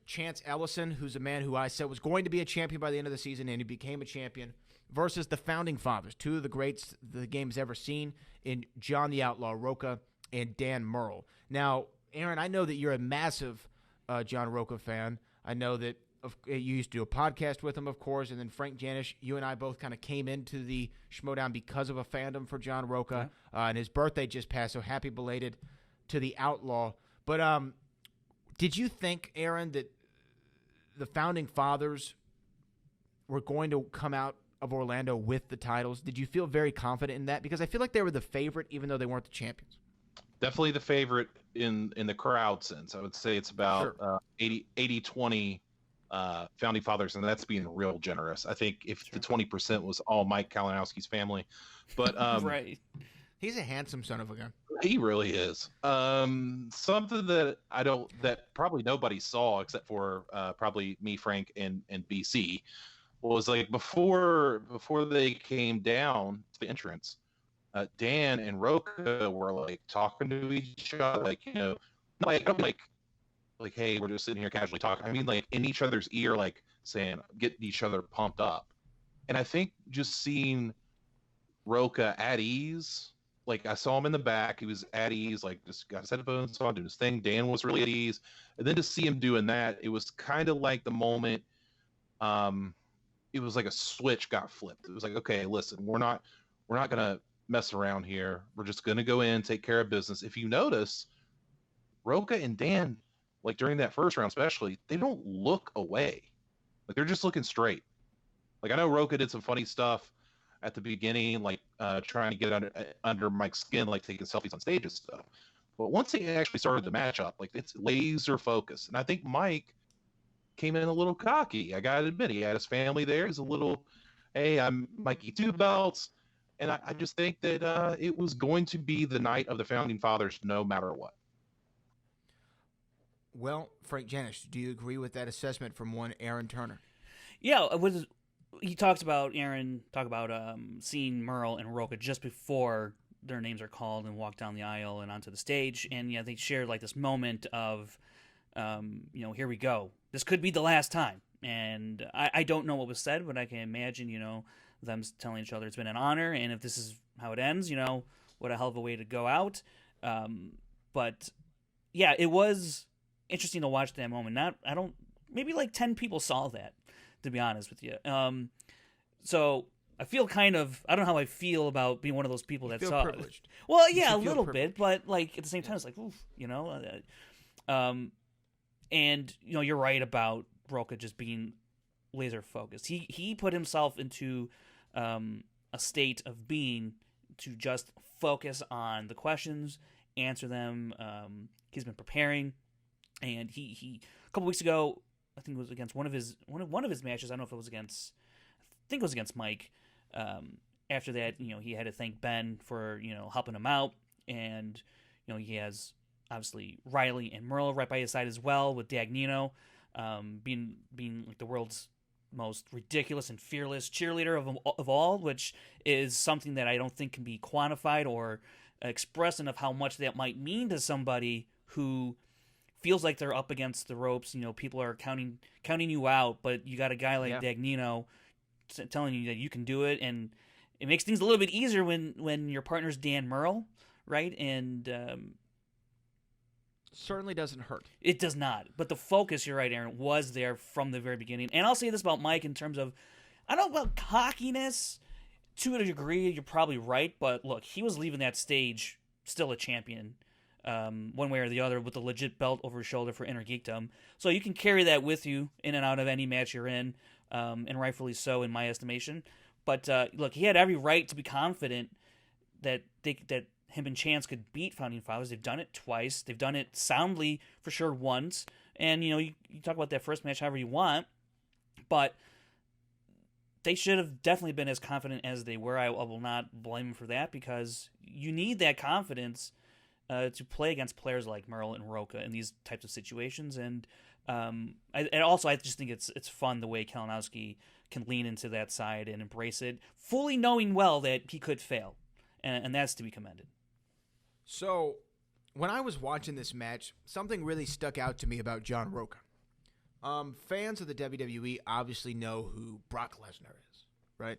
Chance Ellison, who's a man who I said was going to be a champion by the end of the season, and he became a champion, versus the Founding Fathers, 2 of the greats the game's ever seen in John the Outlaw Rocha and Dan Murrell. Now, Aaron, I know that you're a massive John Rocha fan. I know that you used to do a podcast with him, of course, and then Frank Janisch, you and I both kind of came into the Schmoedown because of a fandom for John Rocha, and his birthday just passed, so happy belated to the Outlaw. But did you think, Aaron, that the Founding Fathers were going to come out of Orlando with the titles? Did you feel very confident in that? Because I feel like they were the favorite, even though they weren't the champions.
Definitely the favorite in the crowd sense. I would say it's about 80-20 Founding Fathers, and that's being real generous. I think if the 20% was all Mike Kalinowski's family, but
right.
He's a handsome son of a gun.
He really is. Something that probably nobody saw except for probably me, Frank, and BC was like before they came down to the entrance, Dan and Rocha were like talking to each other, like, like, hey, we're just sitting here casually talking. I mean, like in each other's ear, like saying, getting each other pumped up. And I think just seeing Rocha at ease like I saw him in the back. He was at ease, like just got his headphones on, doing his thing. Dan was really at ease, and then to see him doing that, it was kind of like the moment. It was like a switch got flipped. It was like, okay, listen, we're not gonna mess around here. We're just gonna go in, take care of business. If you notice, Roka and Dan, like during that first round especially, they don't look away. Like they're just looking straight. Like I know Roka did some funny stuff at the beginning, like trying to get under Mike's skin, like taking selfies on stage and stuff. But once he actually started the matchup, like it's laser focused. And I think Mike came in a little cocky. I gotta admit, he had his family there. He's a little, hey, I'm Mikey Two Belts. And I just think that it was going to be the night of the Founding Fathers no matter what.
Well, Frank Janisch, do you agree with that assessment from one Aaron Turner?
Yeah, he talks about seeing Merle and Roka just before their names are called and walk down the aisle and onto the stage, and yeah, they shared like this moment of, here we go. This could be the last time, and I don't know what was said, but I can imagine, them telling each other it's been an honor, and if this is how it ends, what a hell of a way to go out. But yeah, it was interesting to watch that moment. Maybe like 10 people saw that, to be honest with you. So I feel I don't know how I feel about being one of those people that saw
privileged.
Well, yeah, a little bit, but like at the same time, it's like, oof, and you're right about Roka just being laser focused. He put himself into a state of being to just focus on the questions, answer them. He's been preparing, and he a couple weeks ago, I think it was against one of his matches. I don't know if it was against. I think it was against Mike. After that, he had to thank Ben for helping him out, and he has obviously Riley and Merle right by his side as well, with Dagnino being like the world's most ridiculous and fearless cheerleader of all, which is something that I don't think can be quantified or expressed enough how much that might mean to somebody who feels like they're up against the ropes. People are counting you out, but you got a guy like Dagnino telling you that you can do it, and it makes things a little bit easier when your partner's Dan Merle, right? And
certainly doesn't hurt.
It does not. But the focus, you're right, Aaron, was there from the very beginning. And I'll say this about Mike in terms of, I don't know about cockiness. To a degree, you're probably right. But look, he was leaving that stage still a champion, one way or the other, with a legit belt over his shoulder for Inner Geekdom. So you can carry that with you in and out of any match you're in, and rightfully so in my estimation. But look, he had every right to be confident that him and Chance could beat Founding Fathers. They've done it twice. They've done it soundly for sure once. And, you talk about that first match however you want, but they should have definitely been as confident as they were. I will not blame them for that, because you need that confidence to play against players like Merle and Roka in these types of situations. And I just think it's fun the way Kalinowski can lean into that side and embrace it, fully knowing well that he could fail. And that's to be commended.
So, when I was watching this match, something really stuck out to me about John Roka. Fans of the WWE obviously know who Brock Lesnar is, right?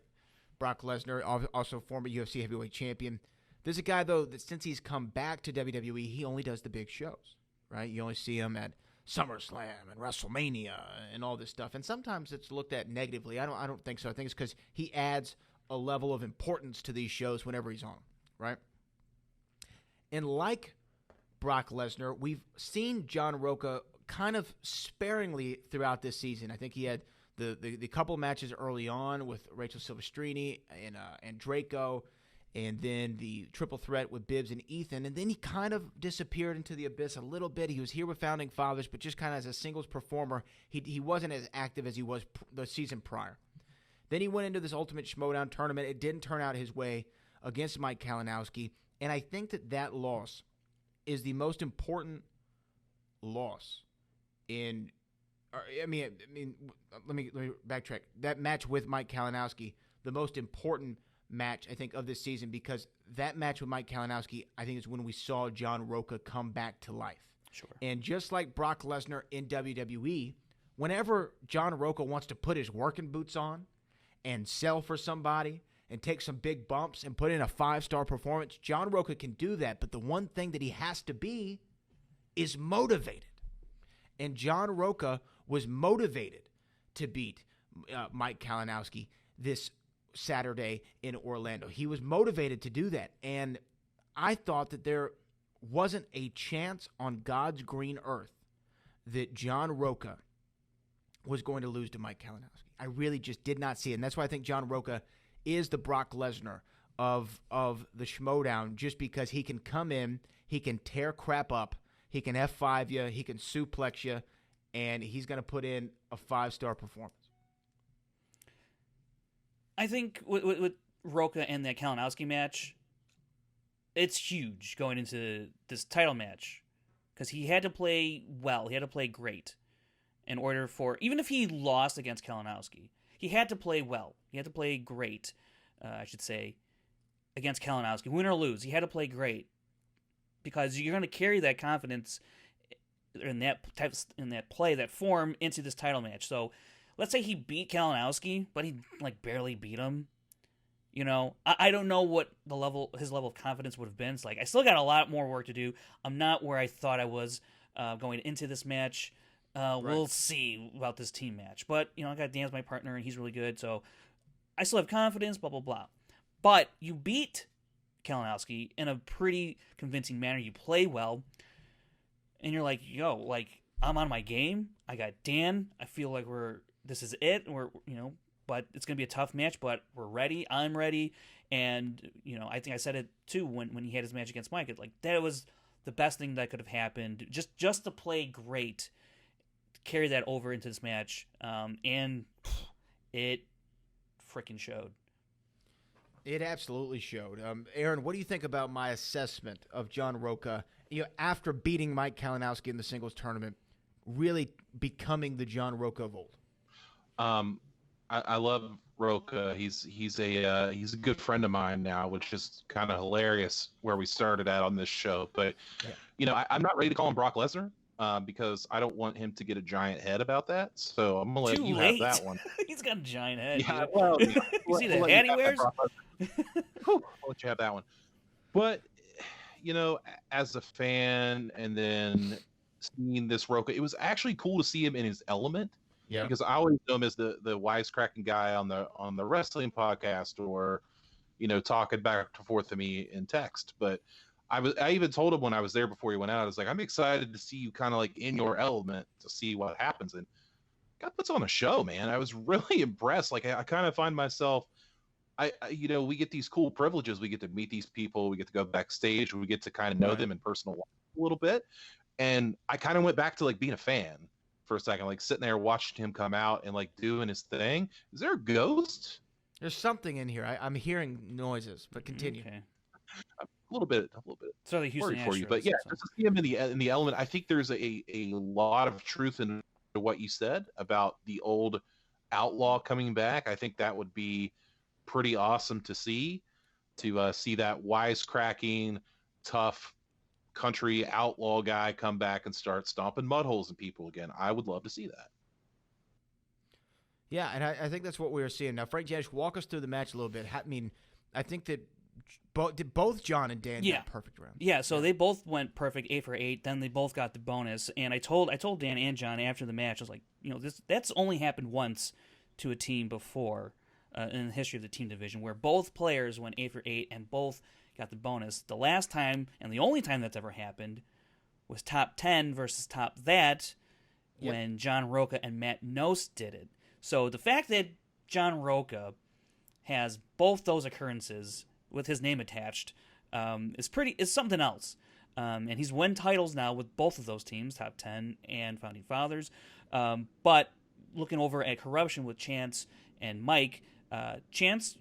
Brock Lesnar, also former UFC heavyweight champion. There's a guy, though, that since he's come back to WWE, he only does the big shows, right? You only see him at SummerSlam and WrestleMania and all this stuff. And sometimes it's looked at negatively. I don't think so. I think it's because he adds a level of importance to these shows whenever he's on, right? And like Brock Lesnar, we've seen John Roka kind of sparingly throughout this season. I think he had the couple matches early on with Rachel Silvestrini and Draco, and then the triple threat with Bibbs and Ethan, and then he kind of disappeared into the abyss a little bit. He was here with Founding Fathers, but just kind of as a singles performer, he wasn't as active as he was the season prior. Then he went into this Ultimate Schmoedown tournament. It didn't turn out his way against Mike Kalinowski, and I think that loss is the most important loss in. Let me backtrack. That match with Mike Kalinowski, the most important match I think of this season, because that match with Mike Kalinowski, I think, is when we saw John Roka come back to life.
Sure.
And just like Brock Lesnar in WWE, whenever John Roka wants to put his working boots on and sell for somebody and take some big bumps and put in a 5-star performance, John Rocha can do that. But the one thing that he has to be is motivated. And John Rocha was motivated to beat Mike Kalinowski this Saturday in Orlando. He was motivated to do that. And I thought that there wasn't a chance on God's green earth that John Rocha was going to lose to Mike Kalinowski. I really just did not see it. And that's why I think John Rocha is the Brock Lesnar of the Schmoedown, just because he can come in, he can tear crap up, he can F5 you, he can suplex you, and he's going to put in a 5-star performance.
I think with Rocha and that Kalinowski match, it's huge going into this title match because he had to play well. He had to play great in order for, even if he lost against Kalinowski, he had to play well. He had to play great, I should say, against Kalinowski. Win or lose, he had to play great because you're going to carry that confidence in that play, that form into this title match. So let's say he beat Kalinowski, but he barely beat him. You know, I don't know what his level of confidence would have been. It's like, I still got a lot more work to do. I'm not where I thought I was going into this match. Right. We'll see about this team match. But, I got Dan as my partner, and he's really good. So I still have confidence, blah, blah, blah. But you beat Kalinowski in a pretty convincing manner. You play well. And you're like, I'm on my game. I got Dan. I feel like this is it. But it's going to be a tough match, but we're ready. I'm ready. And, I think I said it too when he had his match against Mike. That was the best thing that could have happened. Just to play great, carry that over into this match. And it freaking showed.
It absolutely showed. Aaron, what do you think about my assessment of John Rocha, after beating Mike Kalinowski in the singles tournament, really becoming the John Rocha of old?
I love Rocha. He's a good friend of mine now, which is kind of hilarious where we started at on this show. But I'm not ready to call him Brock Lesnar because I don't want him to get a giant head about that. So I'm gonna let you have that one.
He's got a giant head.
Yeah, well,
you see the hat he wears?
I'll let you have that one. But as a fan, and then seeing this Rocha, it was actually cool to see him in his element. Yeah, because I always know him as the wisecracking guy on the wrestling podcast, or talking back and forth to me in text. But I even told him when I was there before he went out, I was like, I'm excited to see you kind of in your element to see what happens. And God puts on a show, man. I was really impressed. I kind of find myself, we get these cool privileges. We get to meet these people. We get to go backstage. We get to kind of know them in personal life a little bit. And I kind of went back to being a fan for a second, sitting there watching him come out and doing his thing. Is there a ghost?
There's something in here. I'm hearing noises, but continue.
Okay.
A little bit.
So the Houston
for you, but yeah, just to see him in the element. I think there's a lot of truth in what you said about the old outlaw coming back. I think that would be pretty awesome to see that wisecracking, tough country outlaw guy come back and start stomping mud holes in people again. I would love to see that.
Yeah, and I think that's what we were seeing. Now, Frank Janisch, walk us through the match a little bit. I mean, I think that both John and Dan got perfect rounds.
Yeah, so they both went perfect 8 for 8. Then they both got the bonus. And I told Dan and John after the match, I was like, that's only happened once to a team before in the history of the team division, where both players went 8 for 8 and both got the bonus. The last time, and the only time that's ever happened, was Top 10 versus Top That, when John Rocha and Matt Nost did it. So the fact that John Rocha has both those occurrences with his name attached is something else. And he's won titles now with both of those teams, Top 10 and Founding Fathers. But looking over at Korruption with Chance and Mike, Chance,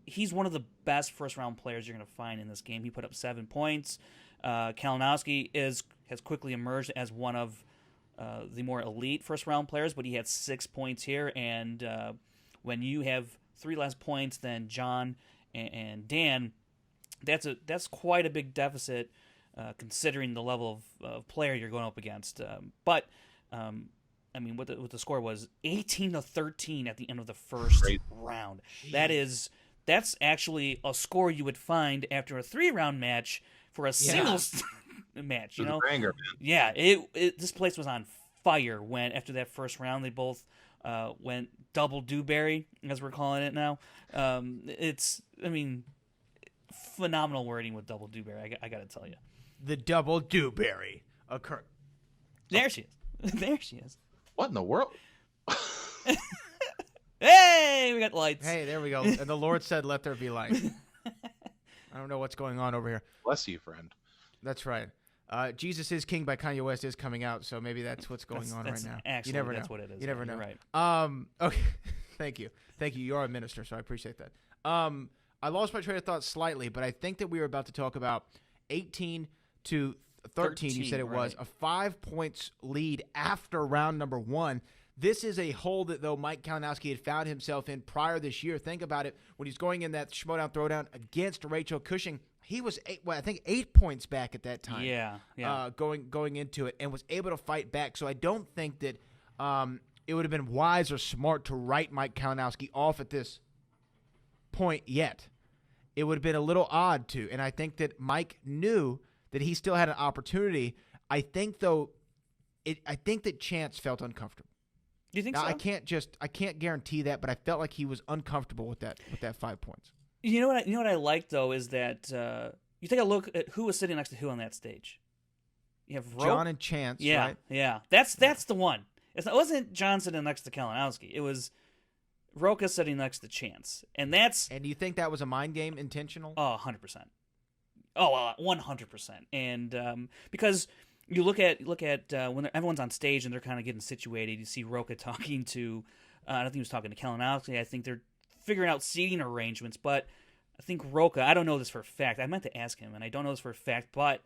he's one of the best first-round players you're going to find in this game. He put up 7 points. Kalinowski has quickly emerged as one of the more elite first-round players, but he had 6 points here. And when you have 3 less points than John and Dan, that's quite a big deficit considering the level of player you're going up against. But what the score was, 18-13 at the end of the first round. That is that's actually a score you would find after a 3-round match for a singles match. You know,
Banger, man.
Yeah, this place was on fire when after that first round they both went double dewberry, as we're calling it now. Phenomenal wording with double dewberry. I got to tell you,
The double dewberry occur.
there she is. There she is.
What in the world?
Hey, we got lights.
Hey, there we go. And the Lord said, "Let there be light." I don't know what's going on over here.
Bless you, friend.
That's right. Jesus is King by Kanye West is coming out, so maybe that's what's going on right now.
Actually,
you never
that's
know.
what it is.
You never know.
You're right.
Okay. Thank you. You're a minister, so I appreciate that. I lost my train of thought slightly, but I think that we were about to talk about 18 to 13. You said it was a 5 points lead after round number 1. This is a hole that, though, Mike Kalinowski had found himself in prior this year. Think about it. When he's going in that Schmoedown Throwdown against Rachel Cushing, he was 8 points back at that time.
Yeah.
Going into it, and was able to fight back. So I don't think that it would have been wise or smart to write Mike Kalinowski off at this point yet. It would have been a little odd to, and I think that Mike knew that he still had an opportunity. I think that Chance felt uncomfortable.
Do you think
now,
so?
I can't guarantee that, but I felt like he was uncomfortable with that 5 points.
You know what I like though is that you take a look at who was sitting next to who on that stage. You have
John and Chance,
yeah,
right?
Yeah, that's the one. It wasn't John sitting next to Kalinowski. It was Rocha sitting next to Chance, and that's.
And do you think that was a mind game, intentional?
100%. 100%. And because you look at when everyone's on stage and they're kind of getting situated, you see Rocha talking to. I don't think he was talking to Kalinowski. I think they're figuring out seating arrangements, but I think Rocha. I don't know this for a fact. I meant to ask him, and I don't know this for a fact, but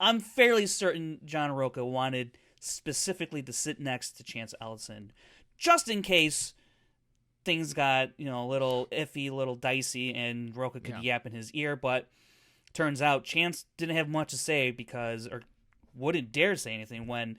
I'm fairly certain John Rocha wanted specifically to sit next to Chance Ellison, just in case things got a little iffy, a little dicey, and Rocha could yap in his ear. But turns out Chance didn't have much to say or wouldn't dare say anything when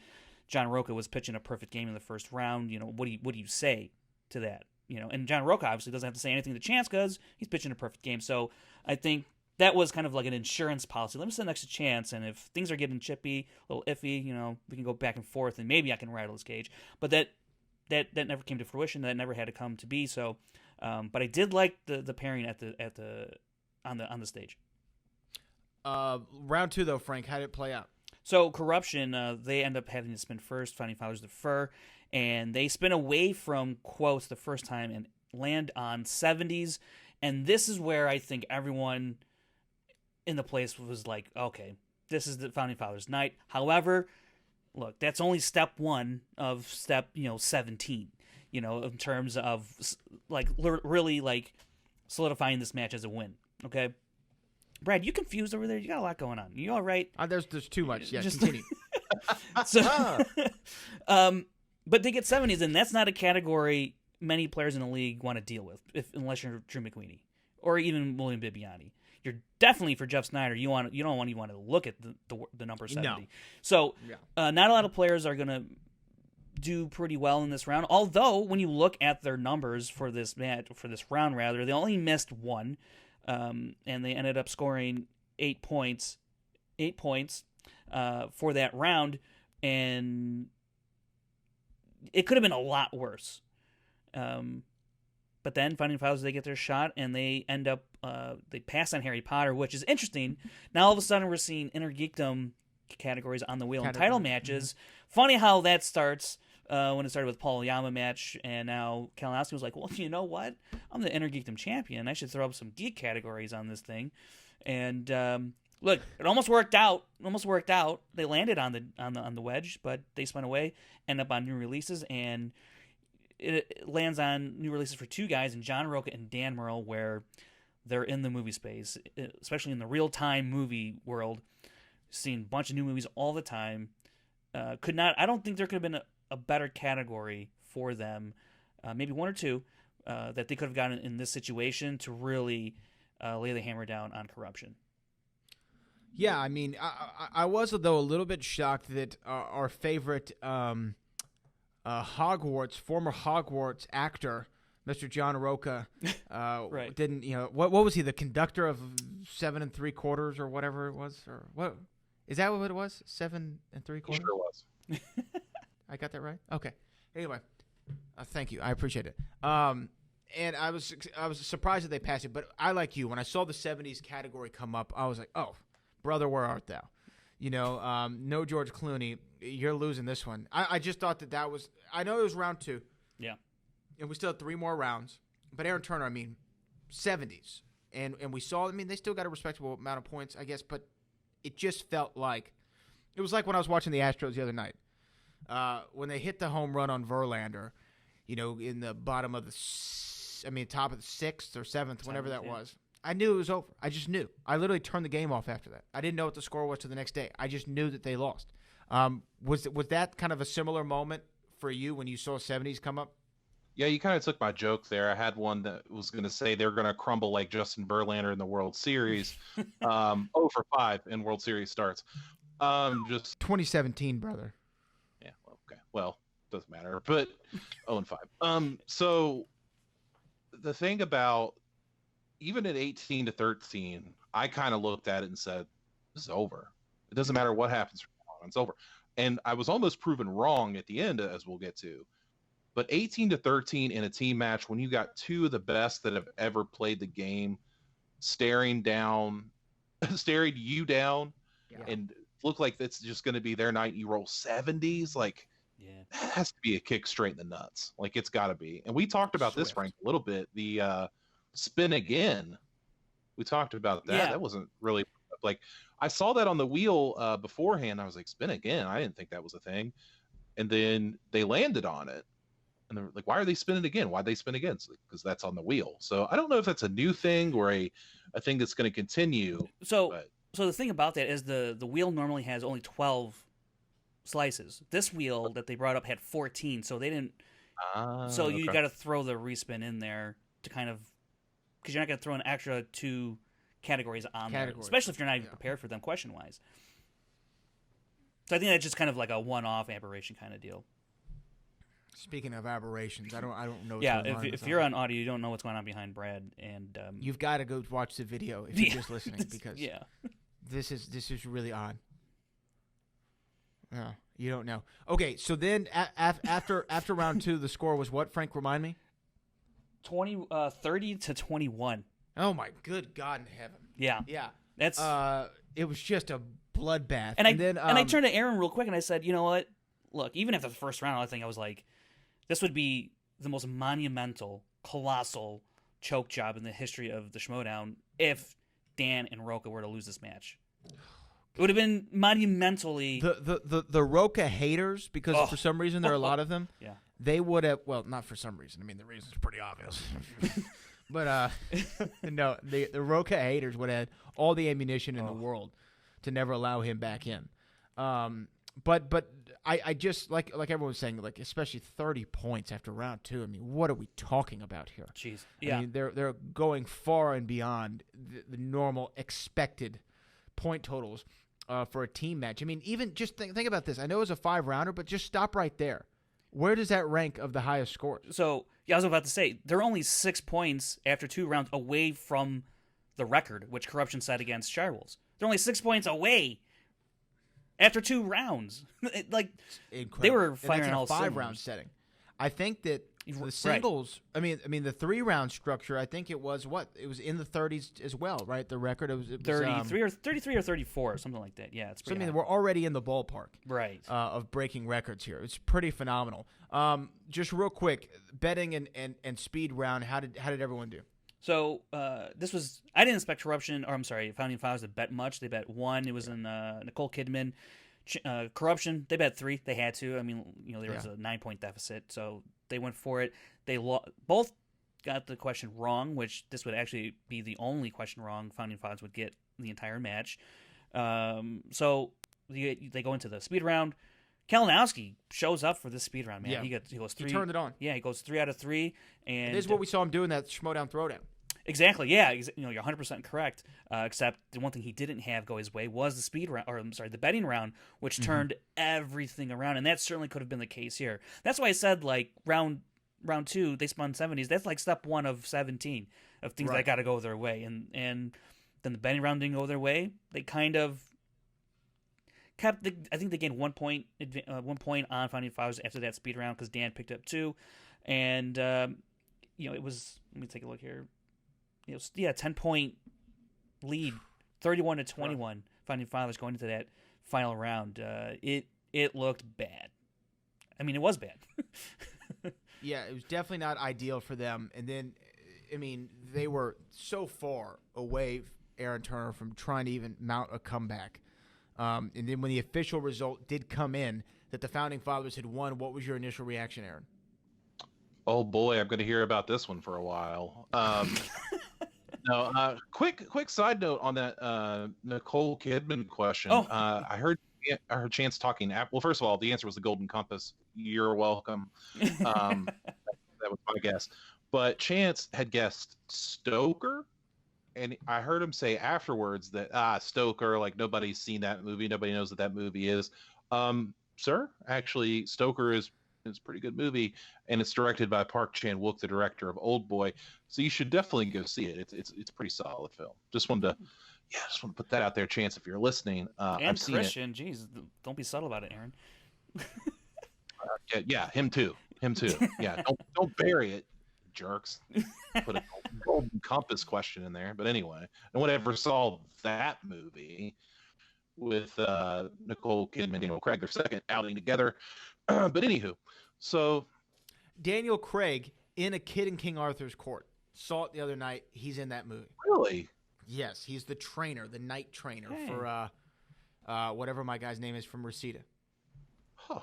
John Rocha was pitching a perfect game in the first round. What do you say to that? And John Rocha obviously doesn't have to say anything to Chance because he's pitching a perfect game. So I think that was kind of like an insurance policy. Let me sit next to Chance, and if things are getting chippy, a little iffy, we can go back and forth, and maybe I can rattle his cage. But that never came to fruition. That never had to come to be. So, but I did like the pairing on the stage.
Round 2 though, Frank, how did it play out?
So Korruption, they end up having to spin first. Founding Fathers defer, and they spin away from quotes the first time and land on 70s. And this is where I think everyone in the place was like, okay, this is the Founding Fathers night. However, look, that's only step 1 of step 17. In terms of really solidifying this match as a win. Okay. Brad, you confused over there? You got a lot going on. You all right?
There's too much. Yeah, continue.
But they get 70s, and that's not a category many players in the league want to deal with, unless you're Drew McWeeny or even William Bibbiani. You're definitely for Jeff Snyder. You don't even want to look at the number 70.
No.
So not a lot of players are going to do pretty well in this round. Although when you look at their numbers for this round, they only missed 1. And they ended up scoring 8 points for that round, and it could have been a lot worse. But then Founding Fathers, they get their shot, and they end up they pass on Harry Potter, which is interesting. Now all of a sudden we're seeing Inner Geekdom categories on the wheel and title matches. Mm-hmm. Funny how that starts. When it started with Paul Yama match, and now Kalinowski was like, well, you know what? I'm the Inner Geekdom champion. I should throw up some geek categories on this thing. And look, it almost worked out. They landed on the wedge, but they spun away, end up on new releases, and it lands on new releases for 2 guys, in John Rocha and Dan Murrell, where they're in the movie space, especially in the real-time movie world, seeing a bunch of new movies all the time. I don't think there could have been a better category for them, maybe 1 or 2, that they could have gotten in this situation to really lay the hammer down on Korruption.
Yeah, I mean, I was, though, a little bit shocked that our favorite former Hogwarts actor Mr. John Roca
Right.
didn't, what was he, the conductor of 7 3/4 or whatever it was? Or what? Is that what it was? 7 3/4?
Sure was.
I got that right? Okay. Anyway, thank you. I appreciate it. And I was surprised that they passed it, but I, like you, when I saw the 70s category come up, I was like, oh, brother, where art thou? No George Clooney. You're losing this one. I just thought that was – I know it was round 2.
Yeah.
And we still had 3 more rounds. But Aaron Turner, 70s. And we saw – they still got a respectable amount of points, I guess, but it just felt like – it was like when I was watching the Astros the other night. When they hit the home run on Verlander, in the bottom of top of the 6th or 7th, whenever that was. I knew it was over. I just knew. I literally turned the game off after that. I didn't know what the score was to the next day. I just knew that they lost. Was that kind of a similar moment for you when you saw 70s come up?
Yeah, you kind of took my joke there. I had one that was going to say they're going to crumble like Justin Verlander in the World Series. 0-for-5 in World Series starts. Just
2017, brother.
Yeah, okay. Well, doesn't matter. But 0-5. So the thing about even at 18-13, I kind of looked at it and said, this is over. It doesn't matter what happens from now on. It's over. And I was almost proven wrong at the end, as we'll get to. But 18-13 in a team match, when you got 2 of the best that have ever played the game staring you down, and look like it's just going to be their night, you roll 70s, like, that has to be a kick straight in the nuts. Like, it's got to be. And we talked about this, Frank, a little bit. The spin again. We talked about that.
Yeah.
That wasn't really like, I saw that on the wheel beforehand. I was like, spin again. I didn't think that was a thing. And then they landed on it. And they're like, why are they spinning again? Why'd they spin again? Because that's on the wheel. So I don't know if that's a new thing or a thing that's going to continue.
So the thing about that is the wheel normally has only 12 slices. This wheel that they brought up had 14, so they didn't. So you got to throw the respin in there to kind of, because you're not going to throw an extra 2 categories on there, especially if you're not even prepared for them question wise. So I think that's just kind of like a one-off aberration kind of deal.
Speaking of aberrations, I don't know.
Yeah, if you're on audio, you don't know what's going on behind Brad, and
you've got to go watch the video if you're just listening, because this is really odd. Yeah, you don't know. Okay, so then after round 2, the score was what? Frank, remind me.
30-21.
Oh my good God in heaven! Yeah.
That's
it was just a bloodbath.
And then I turned to Aaron real quick and I said, you know what? Look, even after the first round, I think I was like, this would be the most monumental, colossal choke job in the history of the Schmoedown if Dan and Roca were to lose this match. It would have been monumentally.
The Roca haters, because for some reason there are a lot of them.
Yeah.
They would have. Well, not for some reason. The reason's pretty obvious. But no, the Roca haters would have had all the ammunition in the world to never allow him back in. But I just like everyone was saying, like, especially 30 points after round 2. What are we talking about here?
Jeez. Yeah.
They're going far and beyond the normal expected point totals for a team match. Even just think about this. I know it was a 5-rounder, but just stop right there. Where does that rank of the highest scores?
So, I was about to say, they're only 6 points after 2 rounds away from the record, which Korruption set against Shirewolves. They're only 6 points away after 2 rounds.
Incredible.
They were firing all
cylinders.
5-round
setting. I think that the singles, right. The 3-round structure, I think it was it was in the 30s as well, right? The record, it was
33 or 34, something like that. Yeah, it's pretty high.
We're already in the ballpark,
right,
of breaking records here. It's pretty phenomenal. Just real quick, betting and speed round. How did everyone do?
So this was, I didn't expect Founding Fathers to bet much. They bet 1. It was in Nicole Kidman. Korruption, they bet 3. They had to. There was a 9-point deficit, so they went for it. They both got the question wrong, which this would actually be the only question wrong Founding Fathers would get the entire match. So they go into the speed round. Kalinowski shows up for this speed round, man.
Yeah.
He goes 3.
He turned it on.
Yeah, he goes 3 out of 3. And
this is what we saw him doing that Schmoedown Throwdown.
Exactly, yeah. You're 100% correct. Except the one thing he didn't have go his way was the speed round, the betting round, which turned everything around, and that certainly could have been the case here. That's why I said round round 2, they spun 70s. That's like step 1 of 17 of things that got to go their way. And then the bending round didn't go their way. They kind of kept I think they gained 1 point, 1 point on Founding Fathers after that speed round because Dan picked up 2. And, it was, let me take a look here. 10-point lead, 31-21, Founding Fathers going into that final round. It looked bad. I mean, it was bad.
Yeah, it was definitely not ideal for them. And then, I mean, they were so far away, Aaron Turner, from trying to even mount a comeback. And then when the official result did come in that the Founding Fathers had won, what was your initial reaction, Aaron?
Oh boy, I'm going to hear about this one for a while. Quick side note on that Nicole Kidman question.
Oh.
I heard Chance talking. Well, first of all, the answer was the Golden Compass. You're welcome. That was my guess. But Chance had guessed Stoker, and I heard him say afterwards that Stoker, like nobody's seen that movie, nobody knows what that movie is. Sir, actually, Stoker is a pretty good movie, and it's directed by Park Chan-wook, the director of Old Boy. So you should definitely go see it. It's a pretty solid film. Just wanted to put that out there, Chance, if you're listening.
And
I've seen
Christian, geez, don't be subtle about it, Aaron.
Yeah, him too. Yeah, don't bury it, jerks. Put a Golden Compass question in there. But anyway, no one ever saw that movie with Nicole Kidman, Daniel Craig, their second outing together. But anywho, so
Daniel Craig in A Kid in King Arthur's Court. Saw it the other night. He's in that movie.
Really?
Yes, he's the trainer, the night trainer
Hey.
for whatever my guy's name is from Reseda.
Huh.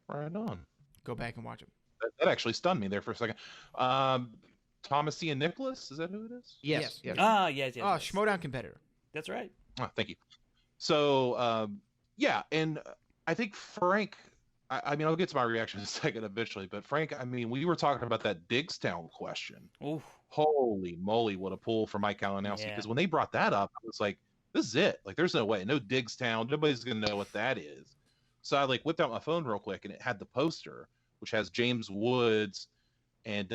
Right on.
Go back and watch him.
That actually stunned me there for a second. Thomas Ian Nicholas, is that who it is?
Yes.
Yes.
Oh, Schmoedown competitor.
That's right.
Oh, thank you. So, and I think Frank, I mean, I'll get to my reaction in a second eventually, but Frank, I mean, we were talking about that Digstown question.
Oof.
Holy moly, what a pull for Mike Kalinowski.
Yeah.
Because when they brought that up, I was like, this is it. Like, there's no way. No Digstown. Nobody's going to know what that is. So I, whipped out my phone real quick, and it had the poster, which has James Woods and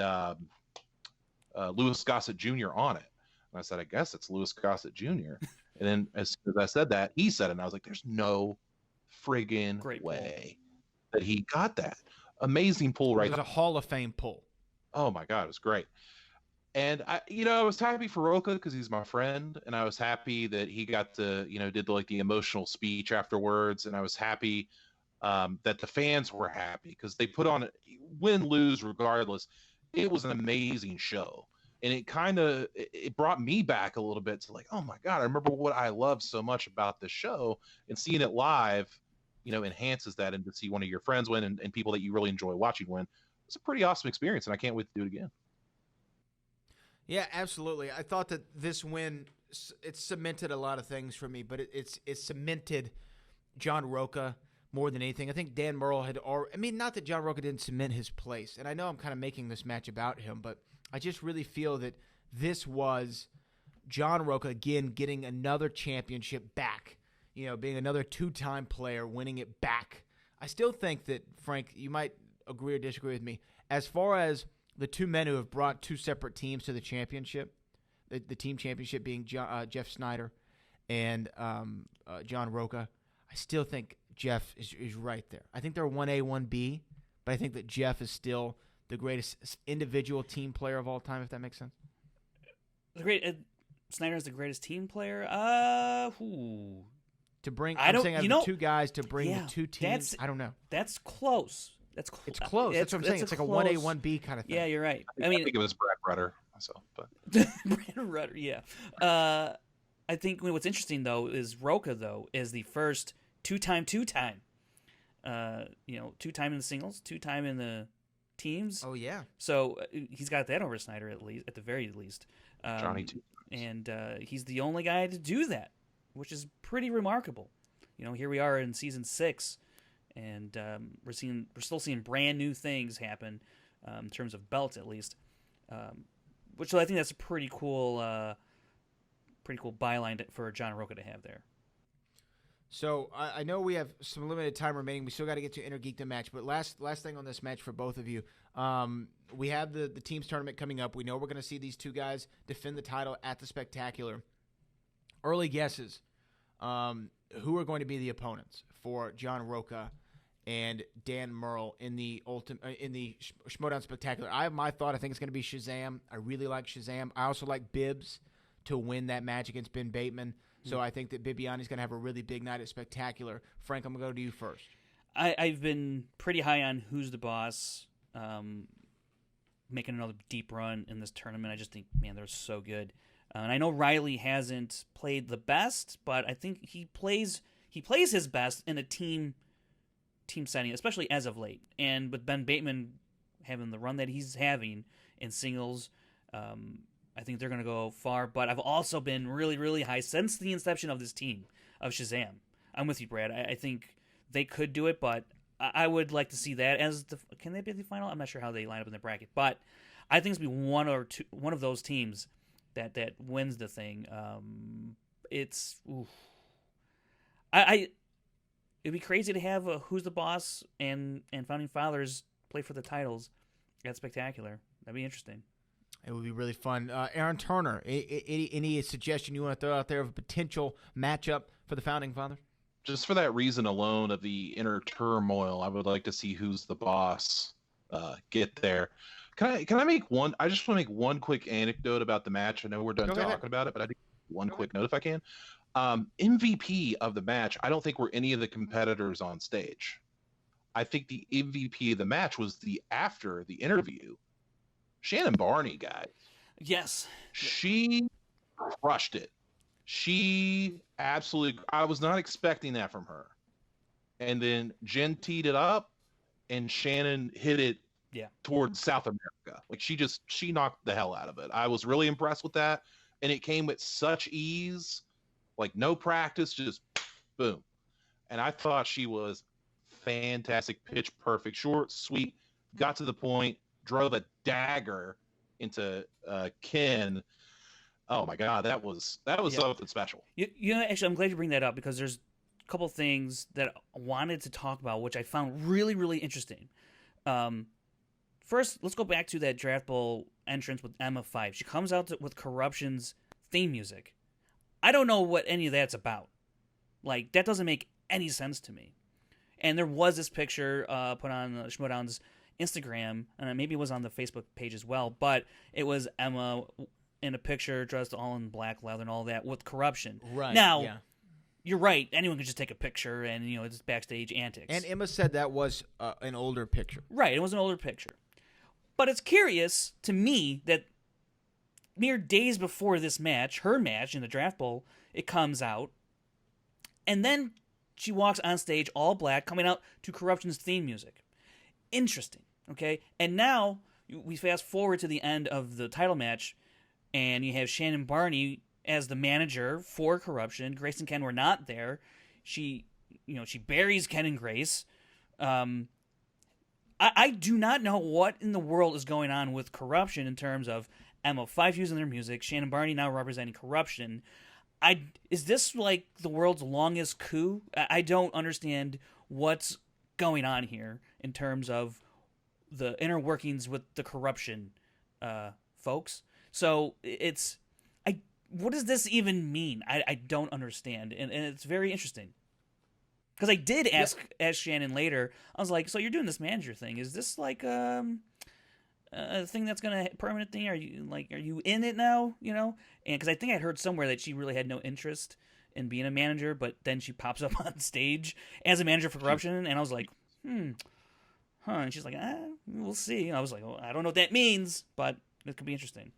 Louis Gossett Jr. on it. And I said, I guess it's Louis Gossett Jr. And then as soon as I said that, he said it, and I was like, there's no friggin'
Great
way that he got that. Amazing pull right
It was a Hall of Fame pull.
Oh my God, it was great. And I was happy for Roca because he's my friend, and I was happy that he got to, did the emotional speech afterwards, and I was happy that the fans were happy because they put on win, lose, regardless. It was an amazing show, and it brought me back a little bit to oh my God, I remember what I loved so much about this show, and seeing it live, enhances that, and to see one of your friends win and people that you really enjoy watching win, it's a pretty awesome experience, and I can't wait to do it again.
Yeah, absolutely. I thought that this win, it cemented a lot of things for me, but it cemented John Roca more than anything. I think Dan Murrell had already, not that John Roca didn't cement his place, and I know I'm kind of making this match about him, but I just really feel that this was John Roca, again, getting another championship back, being another two-time player, winning it back. I still think that, Frank, you might agree or disagree with me, as far as the two men who have brought two separate teams to the championship, the team championship being Jeff Snyder and John Roca, I still think Jeff is right there. I think they're 1A, 1B, but I think that Jeff is still the greatest individual team player of all time, if that makes sense.
Snyder is the greatest team player?
To bring,
I'm
saying the two guys to bring the two teams, I don't know.
That's close. It's close.
That's what I'm saying. It's like a 1A, 1B kind of thing.
Yeah, you're right.
I think it was Brad Rutter myself, but
Brandon Rutter, yeah. I think what's interesting though is Roca is the first two-time. Two-time in the singles, two-time in the teams.
Oh yeah.
So he's got that over Snyder at the very least.
Johnny too.
And he's the only guy to do that, which is pretty remarkable. Here we are in season 6. And we're still seeing brand new things happen in terms of belts, at least. Which I think that's a pretty cool byline for John Roca to have there.
So I know we have some limited time remaining. We still got to get to Inner Geekdom match, but last thing on this match for both of you. We have the teams tournament coming up. We know we're going to see these two guys defend the title at the Spectacular. Early guesses. Who are going to be the opponents for John Roca and Dan Murrell in the Schmoedown Spectacular? I have my thought. I think it's going to be Shazam. I really like Shazam. I also like Bibbs to win that match against Ben Bateman. So I think that Bibiani's going to have a really big night at Spectacular. Frank, I'm going to go to you first.
I've been pretty high on Who's the Boss making another deep run in this tournament. I just think, man, they're so good. And I know Riley hasn't played the best, but I think he plays his best in a team setting, especially as of late. And with Ben Bateman having the run that he's having in singles, I think they're going to go far. But I've also been really, really high since the inception of this team of Shazam. I'm with you, Brad. I think they could do it, but I would like to see that as can they be the final? I'm not sure how they line up in the bracket, but I think it's going to be one of those teams that wins the thing. It'd be crazy to have Who's the Boss and Founding Fathers play for the titles at Spectacular. That'd be interesting.
It would be really fun. Aaron Turner, any suggestion you want to throw out there of a potential matchup for the Founding Fathers?
Just for that reason alone of the inner turmoil, I would like to see Who's the Boss get there. Can I make one? I just want to make one quick anecdote about the match. I know we're done talking about it, but I think one quick note if I can. MVP of the match, I don't think were any of the competitors on stage. I think the MVP of the match was after the interview. Shannon Barney, guys.
Yes.
She crushed it. She absolutely, I was not expecting that from her. And then Jen teed it up and Shannon hit it towards South America. Like she knocked the hell out of it. I was really impressed with that. And it came with such ease, like no practice, just boom. And I thought she was fantastic, pitch perfect, short, sweet, got to the point, drove a dagger into Ken. Oh my God, that was something special.
You know, actually, I'm glad you bring that up because there's a couple things that I wanted to talk about, which I found really, really interesting. First, let's go back to that Draft Bowl entrance with Emma Fife. She comes out with Korruption's theme music. I don't know what any of that's about. Like, that doesn't make any sense to me. And there was this picture put on Schmoedown's Instagram, and maybe it was on the Facebook page as well, but it was Emma in a picture dressed all in black leather and all that with Korruption.
Right.
Now, you're right. Anyone can just take a picture and, it's backstage antics.
And Emma said that was an older picture.
Right. It was an older picture. But it's curious to me that mere days before this match, her match in the Draft Bowl, it comes out, and then she walks on stage all black, coming out to Korruption's theme music. Interesting, okay? And now we fast forward to the end of the title match, and you have Shannon Barney as the manager for Korruption. Grace and Ken were not there. She buries Ken and Grace. I do not know what in the world is going on with Korruption in terms of Emma Fife using their music, Shannon Barney now representing Korruption. Is this like the world's longest coup? I don't understand what's going on here in terms of the inner workings with the Korruption folks. So what does this even mean? I don't understand, and it's very interesting. Because I did ask Shannon later, I was like, so you're doing this manager thing. Is this like a thing that's going to permanent thing? Are you in it now? And because I think I heard somewhere that she really had no interest in being a manager, but then she pops up on stage as a manager for Korruption, and I was like, and she's like, we'll see. And I was like, well, I don't know what that means, but it could be interesting.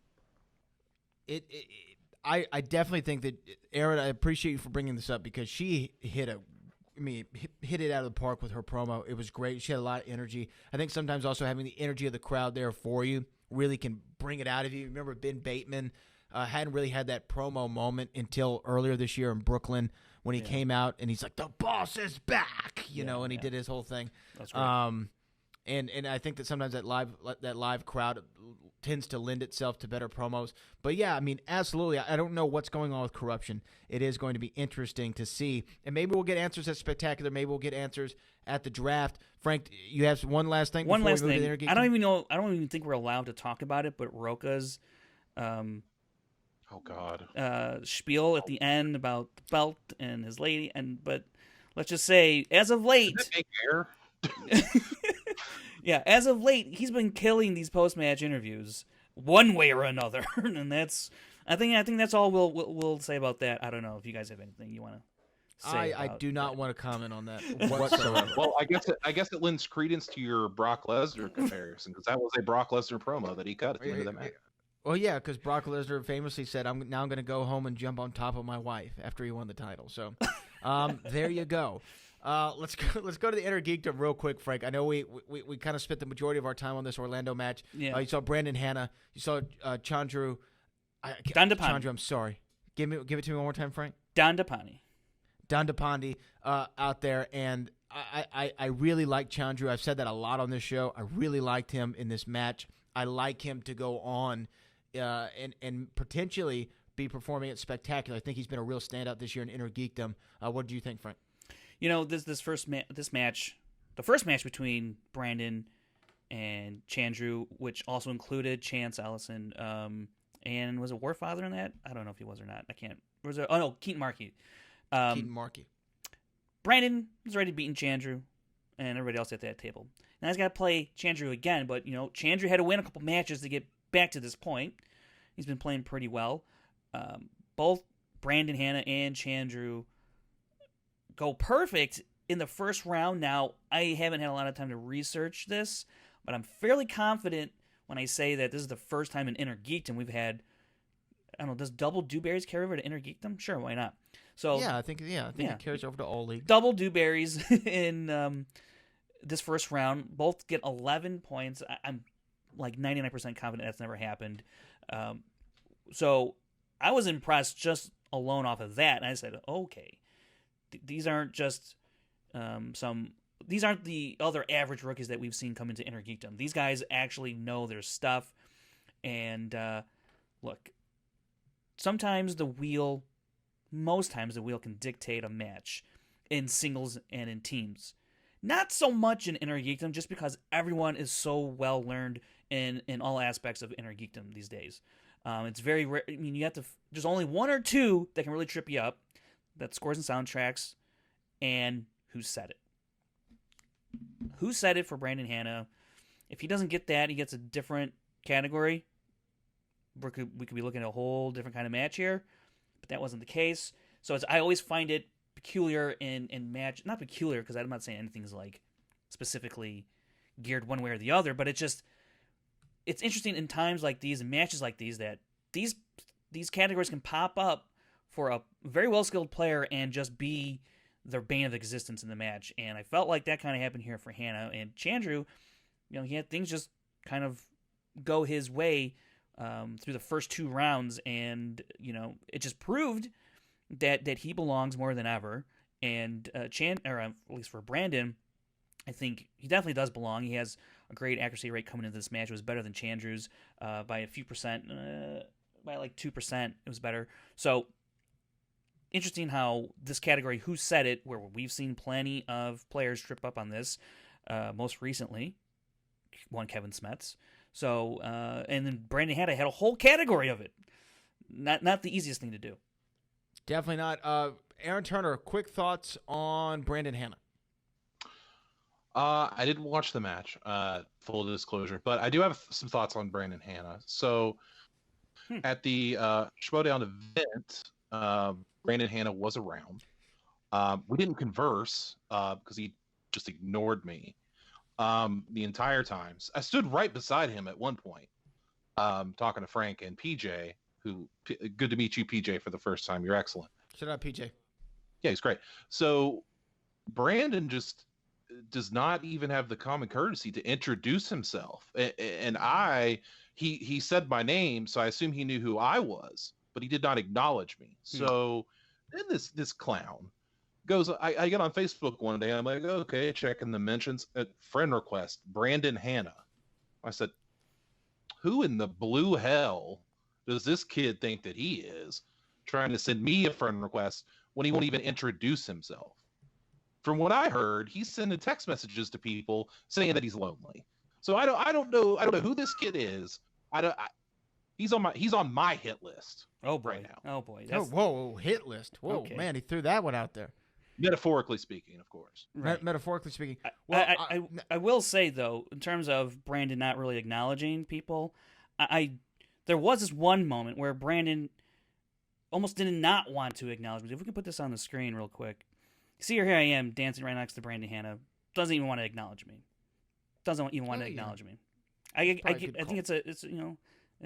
I definitely think that, Aaron, I appreciate you for bringing this up because she hit it out of the park with her promo. It was great. She had a lot of energy. I think sometimes also having the energy of the crowd there for you really can bring it out of you. Remember Ben Bateman hadn't really had that promo moment until earlier this year in Brooklyn when he came out and he's like, the boss is back, and he did his whole thing.
That's right.
And I think that sometimes that live crowd tends to lend itself to better promos. But yeah, I mean, absolutely. I don't know what's going on with Korruption. It is going to be interesting to see, and maybe we'll get answers at Spectacular. Maybe we'll get answers at the draft. Frank, you have one last thing.
One
before
last
we move
thing.
to the
I don't even know. I don't even think we're allowed to talk about it. But Roka's
Oh God.
spiel at the end about the belt and his lady, but let's just say, as of late,
Does that make air?
yeah, as of late, he's been killing these post-match interviews one way or another, and I think that's all we'll say about that. I don't know if you guys have anything you want to say.
I do not want to comment on that
whatsoever.
whatsoever.
Well, I guess it lends credence to your Brock Lesnar comparison, because that was a Brock Lesnar promo that he cut at the end of the match.
Well, yeah, because Brock Lesnar famously said, I'm going to go home and jump on top of my wife after he won the title. So there you go. Let's go to the Inner Geekdom real quick, Frank. I know we kind of spent the majority of our time on this Orlando match.
Yeah.
You saw Brandon Hanna. You saw Chandru
Dhandapani.
Chandru, I'm sorry. Give it to me one more time, Frank.
Dhandapani
out there, and I really like Chandru. I've said that a lot on this show. I really liked him in this match. I like him to go on and potentially be performing at Spectacular. I think he's been a real standout this year in Inner Geekdom. What do you think, Frank?
You know, this match, the first match between Brandon and Chandru, which also included Chance Ellison, and was it Warfather in that? I don't know if he was or not. I can't. Was it? Oh no, Keaton Markey.
Keaton Markey.
Brandon was already beating Chandru and everybody else at that table. Now he's got to play Chandru again, but Chandru had to win a couple matches to get back to this point. He's been playing pretty well. Both Brandon Hanna and Chandru go perfect in the first round. Now, I haven't had a lot of time to research this, but I'm fairly confident when I say that this is the first time in Inner Geekdom we've had, I don't know, does double Dewberries carry over to Inner Geekdom? Sure, why not? So
I think it carries over to All League.
Double Dewberries in this first round. Both get 11 points. I'm like 99% confident that's never happened. So I was impressed just alone off of that, and I said, okay, these aren't just these aren't the other average rookies that we've seen come into Inner Geekdom. These guys actually know their stuff. And look, most times the wheel can dictate a match in singles and in teams. Not so much in Inner Geekdom, just because everyone is so well learned in all aspects of Inner Geekdom these days. It's very rare. I mean, there's only one or two that can really trip you up. That's scores and soundtracks, and Who Said It. Who Said It for Brandon Hanna. If he doesn't get that, he gets a different category. We could be looking at a whole different kind of match here, but that wasn't the case. So I always find it peculiar in match. Not peculiar, because I'm not saying anything's like specifically geared one way or the other, but it's interesting in times like these and matches like these that these categories can pop up for a very well-skilled player and just be their bane of existence in the match. And I felt like that kind of happened here for Hanna. And Chandru, he had things just kind of go his way through the first two rounds, and it just proved that he belongs more than ever. And at least for Brandon, I think he definitely does belong. He has a great accuracy rate coming into this match. It was better than Chandru's by a few percent, by like 2%. It was better. So interesting how this category, Who Said It, where we've seen plenty of players trip up on this, most recently, one Kevin Smets. So, and then Brandon Hanna had a whole category of it. Not the easiest thing to do.
Definitely not. Aaron Turner, quick thoughts on Brandon Hanna.
I didn't watch the match, full disclosure, but I do have some thoughts on Brandon Hanna. So, at the Schmoedown event, Brandon Hanna was around. We didn't converse because he just ignored me the entire time. I stood right beside him at one point, talking to Frank and PJ, good to meet you, PJ, for the first time. You're excellent.
Shout out, PJ.
Yeah, he's great. So Brandon just does not even have the common courtesy to introduce himself. And he said my name, so I assume he knew who I was, but he did not acknowledge me. So then this clown goes, I get on Facebook one day. I'm like, okay, checking the mentions. Friend request, Brandon Hanna. I said, who in the blue hell does this kid think that he is, trying to send me a friend request when he won't even introduce himself? From what I heard, he's sending text messages to people saying that he's lonely. So I don't know who this kid is. He's on my hit list.
Oh boy.
Right now.
Oh boy.
Whoa, hit list. Whoa,
Okay.
man, he threw that one out there.
Metaphorically speaking, of course.
Right.
Metaphorically speaking.
I will say though, in terms of Brandon not really acknowledging people, there was this one moment where Brandon almost did not want to acknowledge me. If we can put this on the screen real quick. See, here I am dancing right next to Brandon Hanna. Doesn't even want to acknowledge me. Doesn't even want to acknowledge me. I think it's a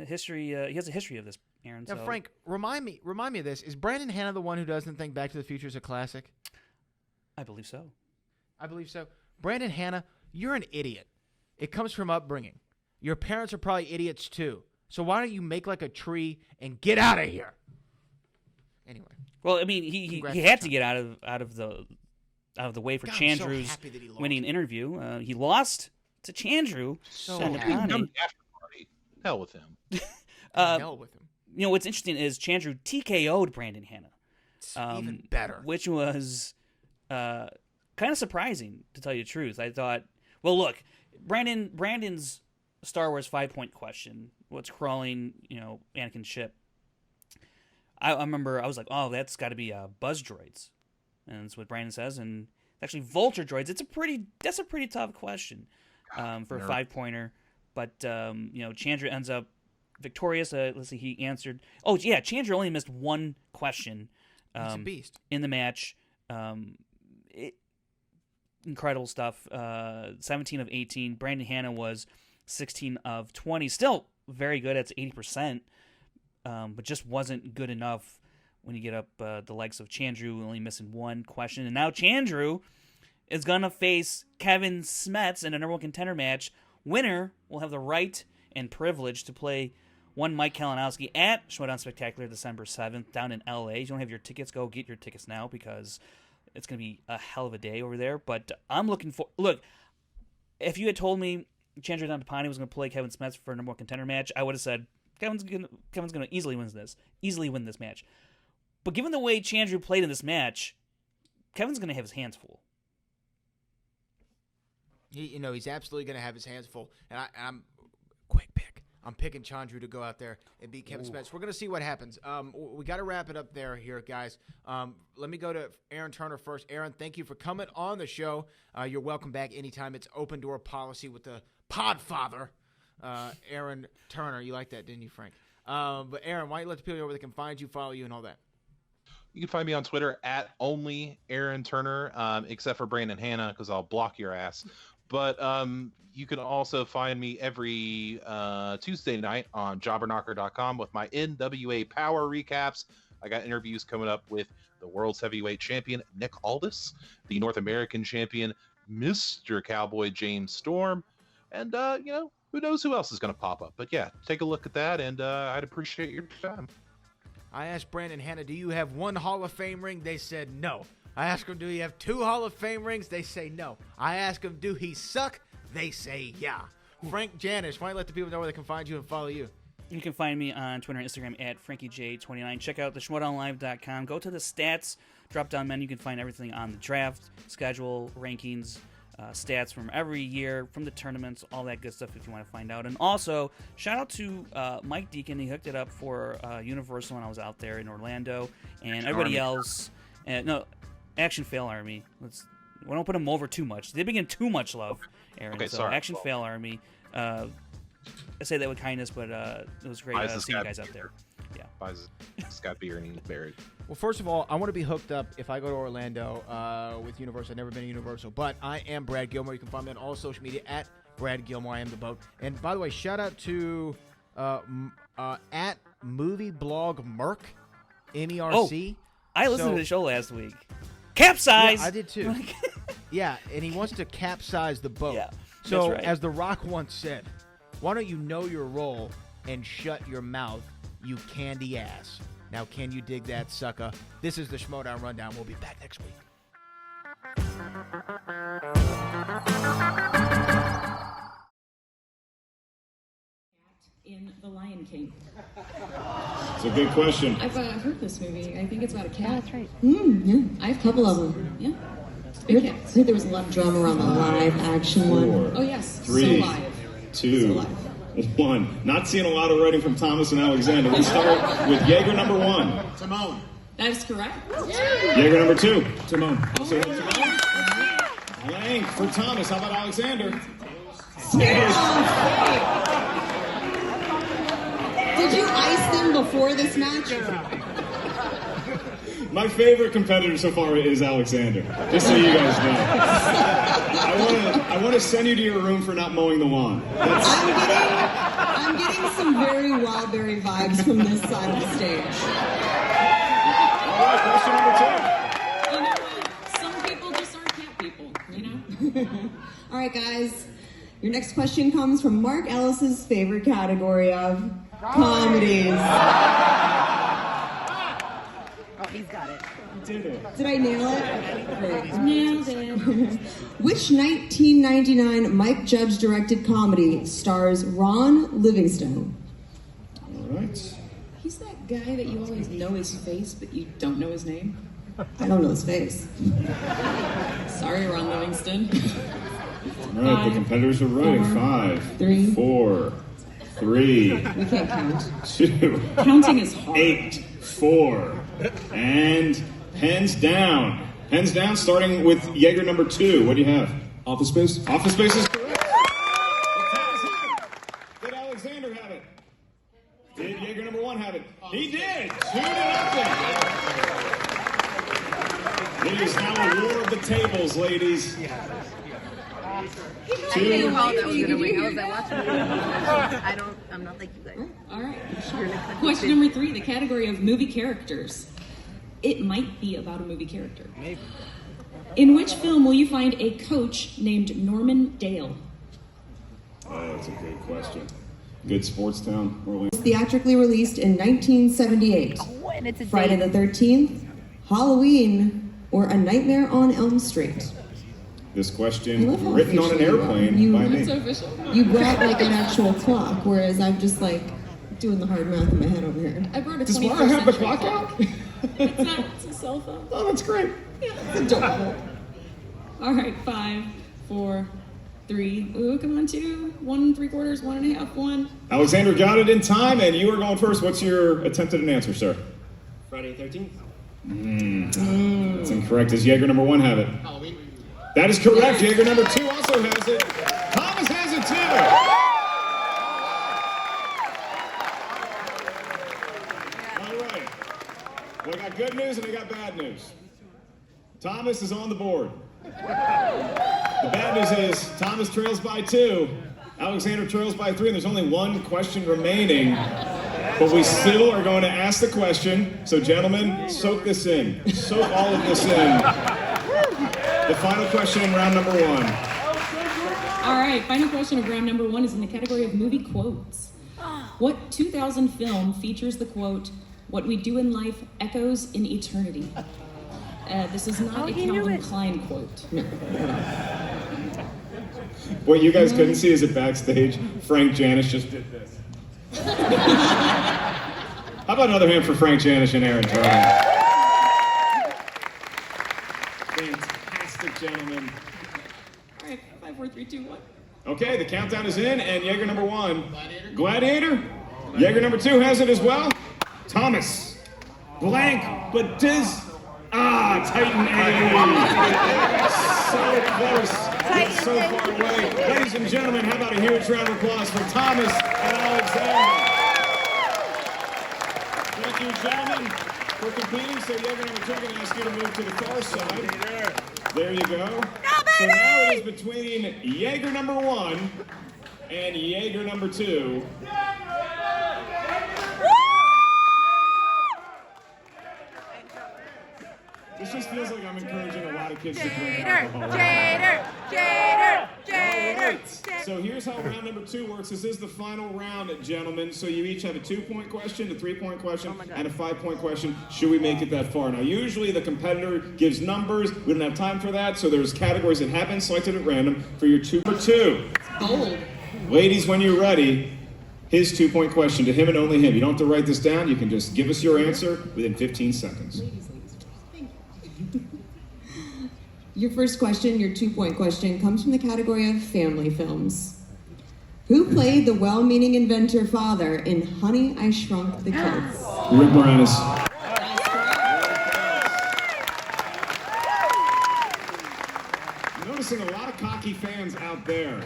history. He has a history of this, Aaron.
Now,
so.
Frank, remind me of this. Is Brandon Hanna the one who doesn't think Back to the Future is a classic?
I believe so.
I believe so. Brandon Hanna, you're an idiot. It comes from upbringing. Your parents are probably idiots too. So why don't you make like a tree and get out of here? Anyway.
Well, I mean, he had to get out of the way for
God,
Chandru's winning interview. He lost to Chandru Dhandapani.
Hell with him.
Hell with him.
You know what's interesting is Chandru TKO'd Brandon Hanna.
Even better.
Which was kind of surprising, to tell you the truth. I thought, well, look, Brandon's Star Wars 5-point question, what's crawling, Anakin's ship. I remember I was like, oh, that's got to be buzz droids, and that's what Brandon says. And actually, vulture droids. That's a pretty tough question for a 5-pointer. But Chandru ends up victorious. Let's see, he answered. Oh yeah, Chandru only missed one question.
He's a beast
in the match. Incredible stuff. 17 of 18. Brandon Hanna was 16 of 20. Still very good. That's 80%. But just wasn't good enough when you get up the likes of Chandru only missing one question. And now Chandru is going to face Kevin Smets in a number one contender match. Winner will have the right and privilege to play one Mike Kalinowski at Schmoedown Spectacular December 7th down in LA. If you don't have your tickets, go get your tickets now because it's going to be a hell of a day over there. But I'm looking for... Look, if you had told me Chandru Dhandapani was going to play Kevin Smets for a number one contender match, I would have said, Kevin's gonna easily win this match. But given the way Chandru played in this match, Kevin's gonna have his hands full.
He's absolutely gonna have his hands full. And I'm quick pick. I'm picking Chandru to go out there and beat Kevin Smets. We're gonna see what happens. We got to wrap it up here, guys. Let me go to Aaron Turner first. Aaron, thank you for coming on the show. You're welcome back anytime. It's open door policy with the Podfather. Aaron Turner, you like that, didn't you, Frank? But Aaron, why don't you let the people know where they can find you, follow you, and all that?
You can find me on Twitter at only Aaron Turner, except for Brandon Hanna, because I'll block your ass. But you can also find me every Tuesday night on jobberknocker.com with my NWA Power recaps. I got interviews coming up with the world's heavyweight champion, Nick Aldis, the North American champion, Mr. Cowboy James Storm, and, who knows who else is going to pop up. But, yeah, take a look at that, and I'd appreciate your time.
I asked Brandon Hanna, do you have one Hall of Fame ring? They said no. I asked him, do you have 2 Hall of Fame rings? They say no. I asked him, do he suck? They say yeah. Frank Janisch, why don't you let the people know where they can find you and follow you?
You can find me on Twitter and Instagram at FrankieJ29. Check out the Schmoedownlive.com. Go to the stats drop-down menu. You can find everything on the draft, schedule, rankings, stats from every year, from the tournaments, all that good stuff if you want to find out. And also, shout out to Mike Deacon. He hooked it up for Universal when I was out there in Orlando. And everybody else. Action Fail Army. We don't put them over too much. They begin too much love, Aaron.
Okay,
so
sorry.
Action Fail Army. I say that with kindness, but it was great seeing you guys out there. Yeah.
Buys Scott Beer and he's buried.
Well, first of all, I want to be hooked up if I go to Orlando with Universal. I've never been to Universal, but I am Brad Gilmore. You can find me on all social media at Brad Gilmore. I am the boat. And by the way, shout out to at Movie Blog Merc, MERC.
I listened to the show last week. Capsize!
Yeah, I did too. Yeah, and he wants to capsize the boat.
Yeah,
so,
right.
As The Rock once said, why don't you know your role and shut your mouth, you candy ass. Now, can you dig that, sucker? This is the Schmoedown Rundown. We'll be back next week.
In The Lion King?
It's a good question.
I've heard this movie. I think it's about a cat.
Yeah, that's right.
Yeah, I have a couple of them. Yeah. Big cats. I think there was a lot of drama around the live action one. Oh, yes.
3,
So live.
2,
So live.
1. Not seeing a lot of writing from Thomas and Alexander. Let's start with Jaeger number 1.
Timon.
That is correct.
Jaeger number 2.
Timon.
So Timon. Blank for Thomas. How about Alexander?
Did you ice them before this match?
My favorite competitor so far is Alexander. Just so you guys know. I want to send you to your room for not mowing the lawn.
I'm getting some very Wildberry vibes from this side of the stage.
All right, question number 2.
You know what? Some people just aren't cat people, you know? All right, guys. Your next question comes from Mark Ellis's favorite category of comedies.
Oh, he's got it.
Did I nail it? Great. Nailed it. Which 1999 Mike Judge directed comedy stars Ron Livingstone?
All right.
He's that guy that you always know his face, but you don't know his name. I don't know his face. Sorry, Ron Livingston.
All right, the competitors are right. 5,
3,
4, 3.
We can't count.
2.
Counting is hard.
8, 4, and hands down. Hands down, starting with Jaeger number 2. What do you have?
Office Space.
Office Space is correct. Did Alexander have it? Did Jaeger number 1 have it? He did. 2-0. It is now a war of the tables, ladies.
I didn't know that was going to win. I was watching it. I'm not like you guys.
All right. Question number 3, the category of movie characters. It might be about a movie character.
Maybe.
In which film will you find a coach named Norman Dale?
Oh, that's a good question. Good sports town. Orlando.
Theatrically released in 1978.
Oh, and it's a
Friday
date.
the 13th, Halloween, or A Nightmare on Elm Street?
This
I
question
love how
written on an
official you are.
airplane by me.
That's so official. You brought like an actual clock, whereas I'm just like doing the hard math in my head over here. I brought a
Does
21st
Mara have the
century
clock out?
It's not. It's a cell phone.
Oh, that's great.
Yeah, it's adorable. All right, 5, 4, 3. Ooh, come on, 2, 1 3/4, 1 1/2, 1.
Alexander got it in time, and you are going first. What's your attempt at an answer, sir?
Friday the 13th.
That's incorrect. Does Jaeger number 1 have it?
Halloween.
That is correct. Jaeger number 2 also has it. Thomas has it too. All right. Well, I got good news and I got bad news. Thomas is on the board. The bad news is Thomas trails by 2. Alexander trails by 3, and there's only one question remaining. But we still are going to ask the question. So, gentlemen, soak this in. Soak all of this in. The final question in round number 1.
All right, final question of round number 1 is in the category of movie quotes. What 2000 film features the quote, "What we do in life echoes in eternity"? This is not a Calvin Klein quote. No.
What you guys couldn't see is it backstage. Frank Janisch just did this. How about another hand for Frank Janisch and Aaron Turner? Fantastic, gentlemen.
All right, 5, 4, 3, 2, 1.
Okay, the countdown is in, and Jaeger number 1. Gladiator. Jaeger number 2 has it as well. Thomas. Blank, but does... Titan A. So close. It's so far away. Ladies and gentlemen, how about a huge round of applause for Thomas and Alexander. Thank you, gentlemen, for competing. So Jaeger number 2, I'm going to ask you to move to the far side. There you go. So now it is between Jaeger number 1 and Jaeger number 2. This just feels like I'm encouraging a lot of kids to drink
Jader,
alcohol.
Jader, Jader, Jader.
So here's how round number 2 works. This is the final round, gentlemen. So you each have a 2-point question, a 3-point question, and a 5-point question. Should we make it that far? Now, usually the competitor gives numbers. We don't have time for that, so there's categories that have been selected at random for your 2 for 2.
Bold.
Ladies, when you're ready, his 2-point question to him and only him. You don't have to write this down. You can just give us your answer within 15 seconds.
Your first question, your 2-point question, comes from the category of family films. Who played the well-meaning inventor father in Honey, I Shrunk the Kids?
Rick Moranis. Noticing a lot of cocky fans out there.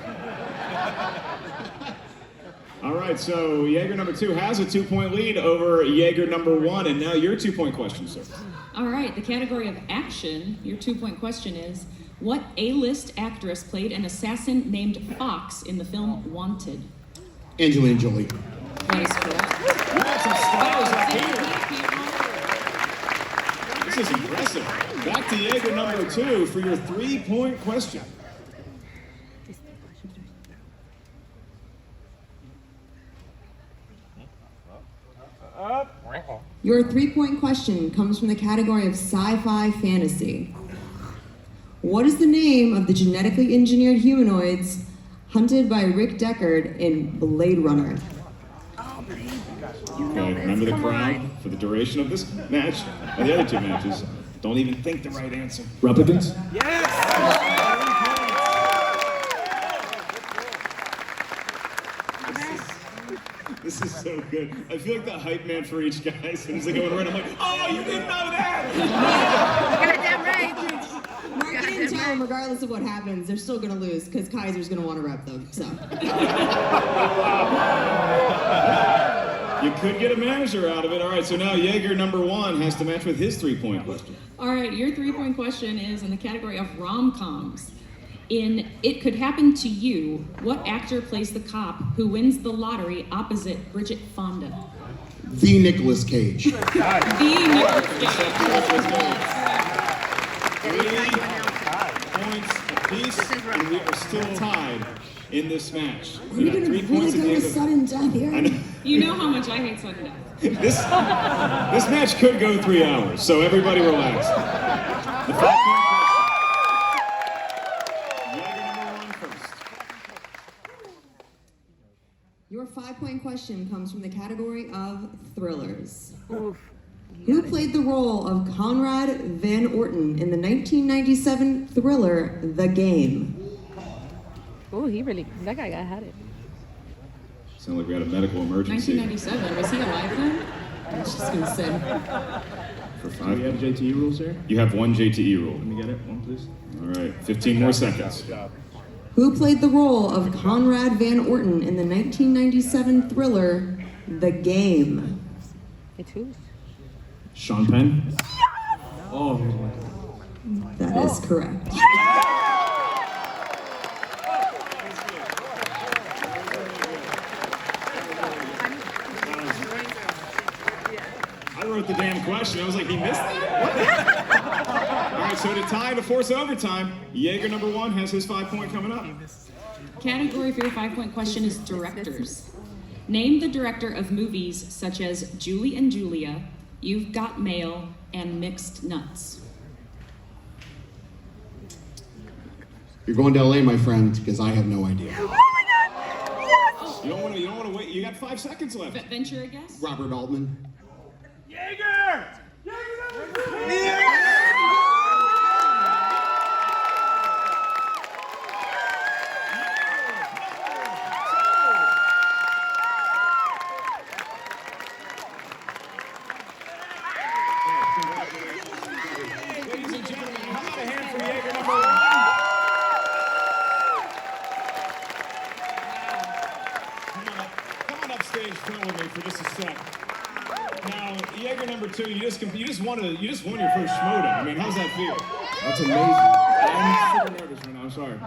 All right, so Jaeger number 2 has a 2-point lead over Jaeger number 1, and now your 2-point question, sir.
All right, the category of action, your 2-point question is, what A-list actress played an assassin named Fox in the film Wanted?
Angelina Jolie.
That is correct.
We got some stars up here. This is impressive. Back to Jaeger number 2 for your 3-point question.
Your 3-point question comes from the category of sci-fi fantasy. What is the name of the genetically engineered humanoids hunted by Rick Deckard in Blade Runner?
Okay, remember the crowd for the duration of this match and the other 2 matches. Don't even think the right answer.
Replicants?
This is so good. I feel like the hype man for each guy. As soon as they go in red, I'm like, oh, you didn't know that!
Goddamn right.
Mark and tell them, regardless of what happens, they're still going to lose because Kaiser's going to want to rep them. So.
You could get a manager out of it. All right, so now Jaeger number 1 has to match with his 3-point question.
All right, your 3-point question is in the category of rom-coms. In It Could Happen to You, what actor plays the cop who wins the lottery opposite Bridget Fonda?
The Nicolas Cage.
The Nicolas Cage.
3 points apiece, and we are still tied in this match. We got 3 points at the end of
sudden death here?
I know.
You know how much I hate sudden death.
This match could go 3 hours, so everybody relax. The 5-point question. Jaeger number 1 first.
Your 5-point question comes from the category of thrillers. Who played the role of Conrad Van Orton in the 1997 thriller The Game?
Oh, that guy had it.
Sound like we had a medical emergency.
1997, was he alive then? I was just gonna say.
For 5.
Do we have JTE rules here?
You have 1 JTE rule.
Let me get it. 1, please.
All right, 15 more seconds.
Who played the role of Conrad Van Orton in the 1997 thriller The Game?
It's who?
Sean Penn.
Oh,
That is correct.
I wrote the damn question. I was like, he missed that? What? All right, so to tie to force overtime, Jaeger number 1 has his 5-point coming up.
Category for your 5-point question is directors. Name the director of movies such as Julie and Julia, You've Got Mail, and Mixed Nuts.
You're going to LA, my friend, because I have no idea.
Oh my God! Yes!
You don't want to wait. You got 5 seconds left.
Venture a guess?
Robert Altman.
Jaeger!
Ladies and gentlemen, how about a hand for Jaeger number 1? Come on upstage, film with me for just a sec. Now, Jaeger number 2, you just won your first Schmoedown. I mean, how's that feel?
That's amazing.
I'm super nervous right now. I'm sorry.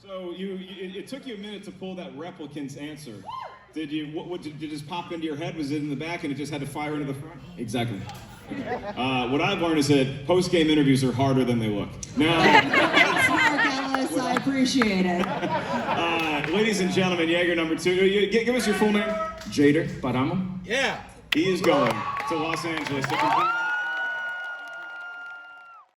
So it took you a minute to pull that replicant's answer. Did you? What did it just pop into your head? Was it in the back and it just had to fire into the front?
Exactly.
What I've learned is that post-game interviews are harder than they look. Now,
Thanks, Mark Ellis. I appreciate it.
ladies and gentlemen, Jaeger number 2. Give us your full name.
Jader Paramo.
He is going to Los Angeles to compete.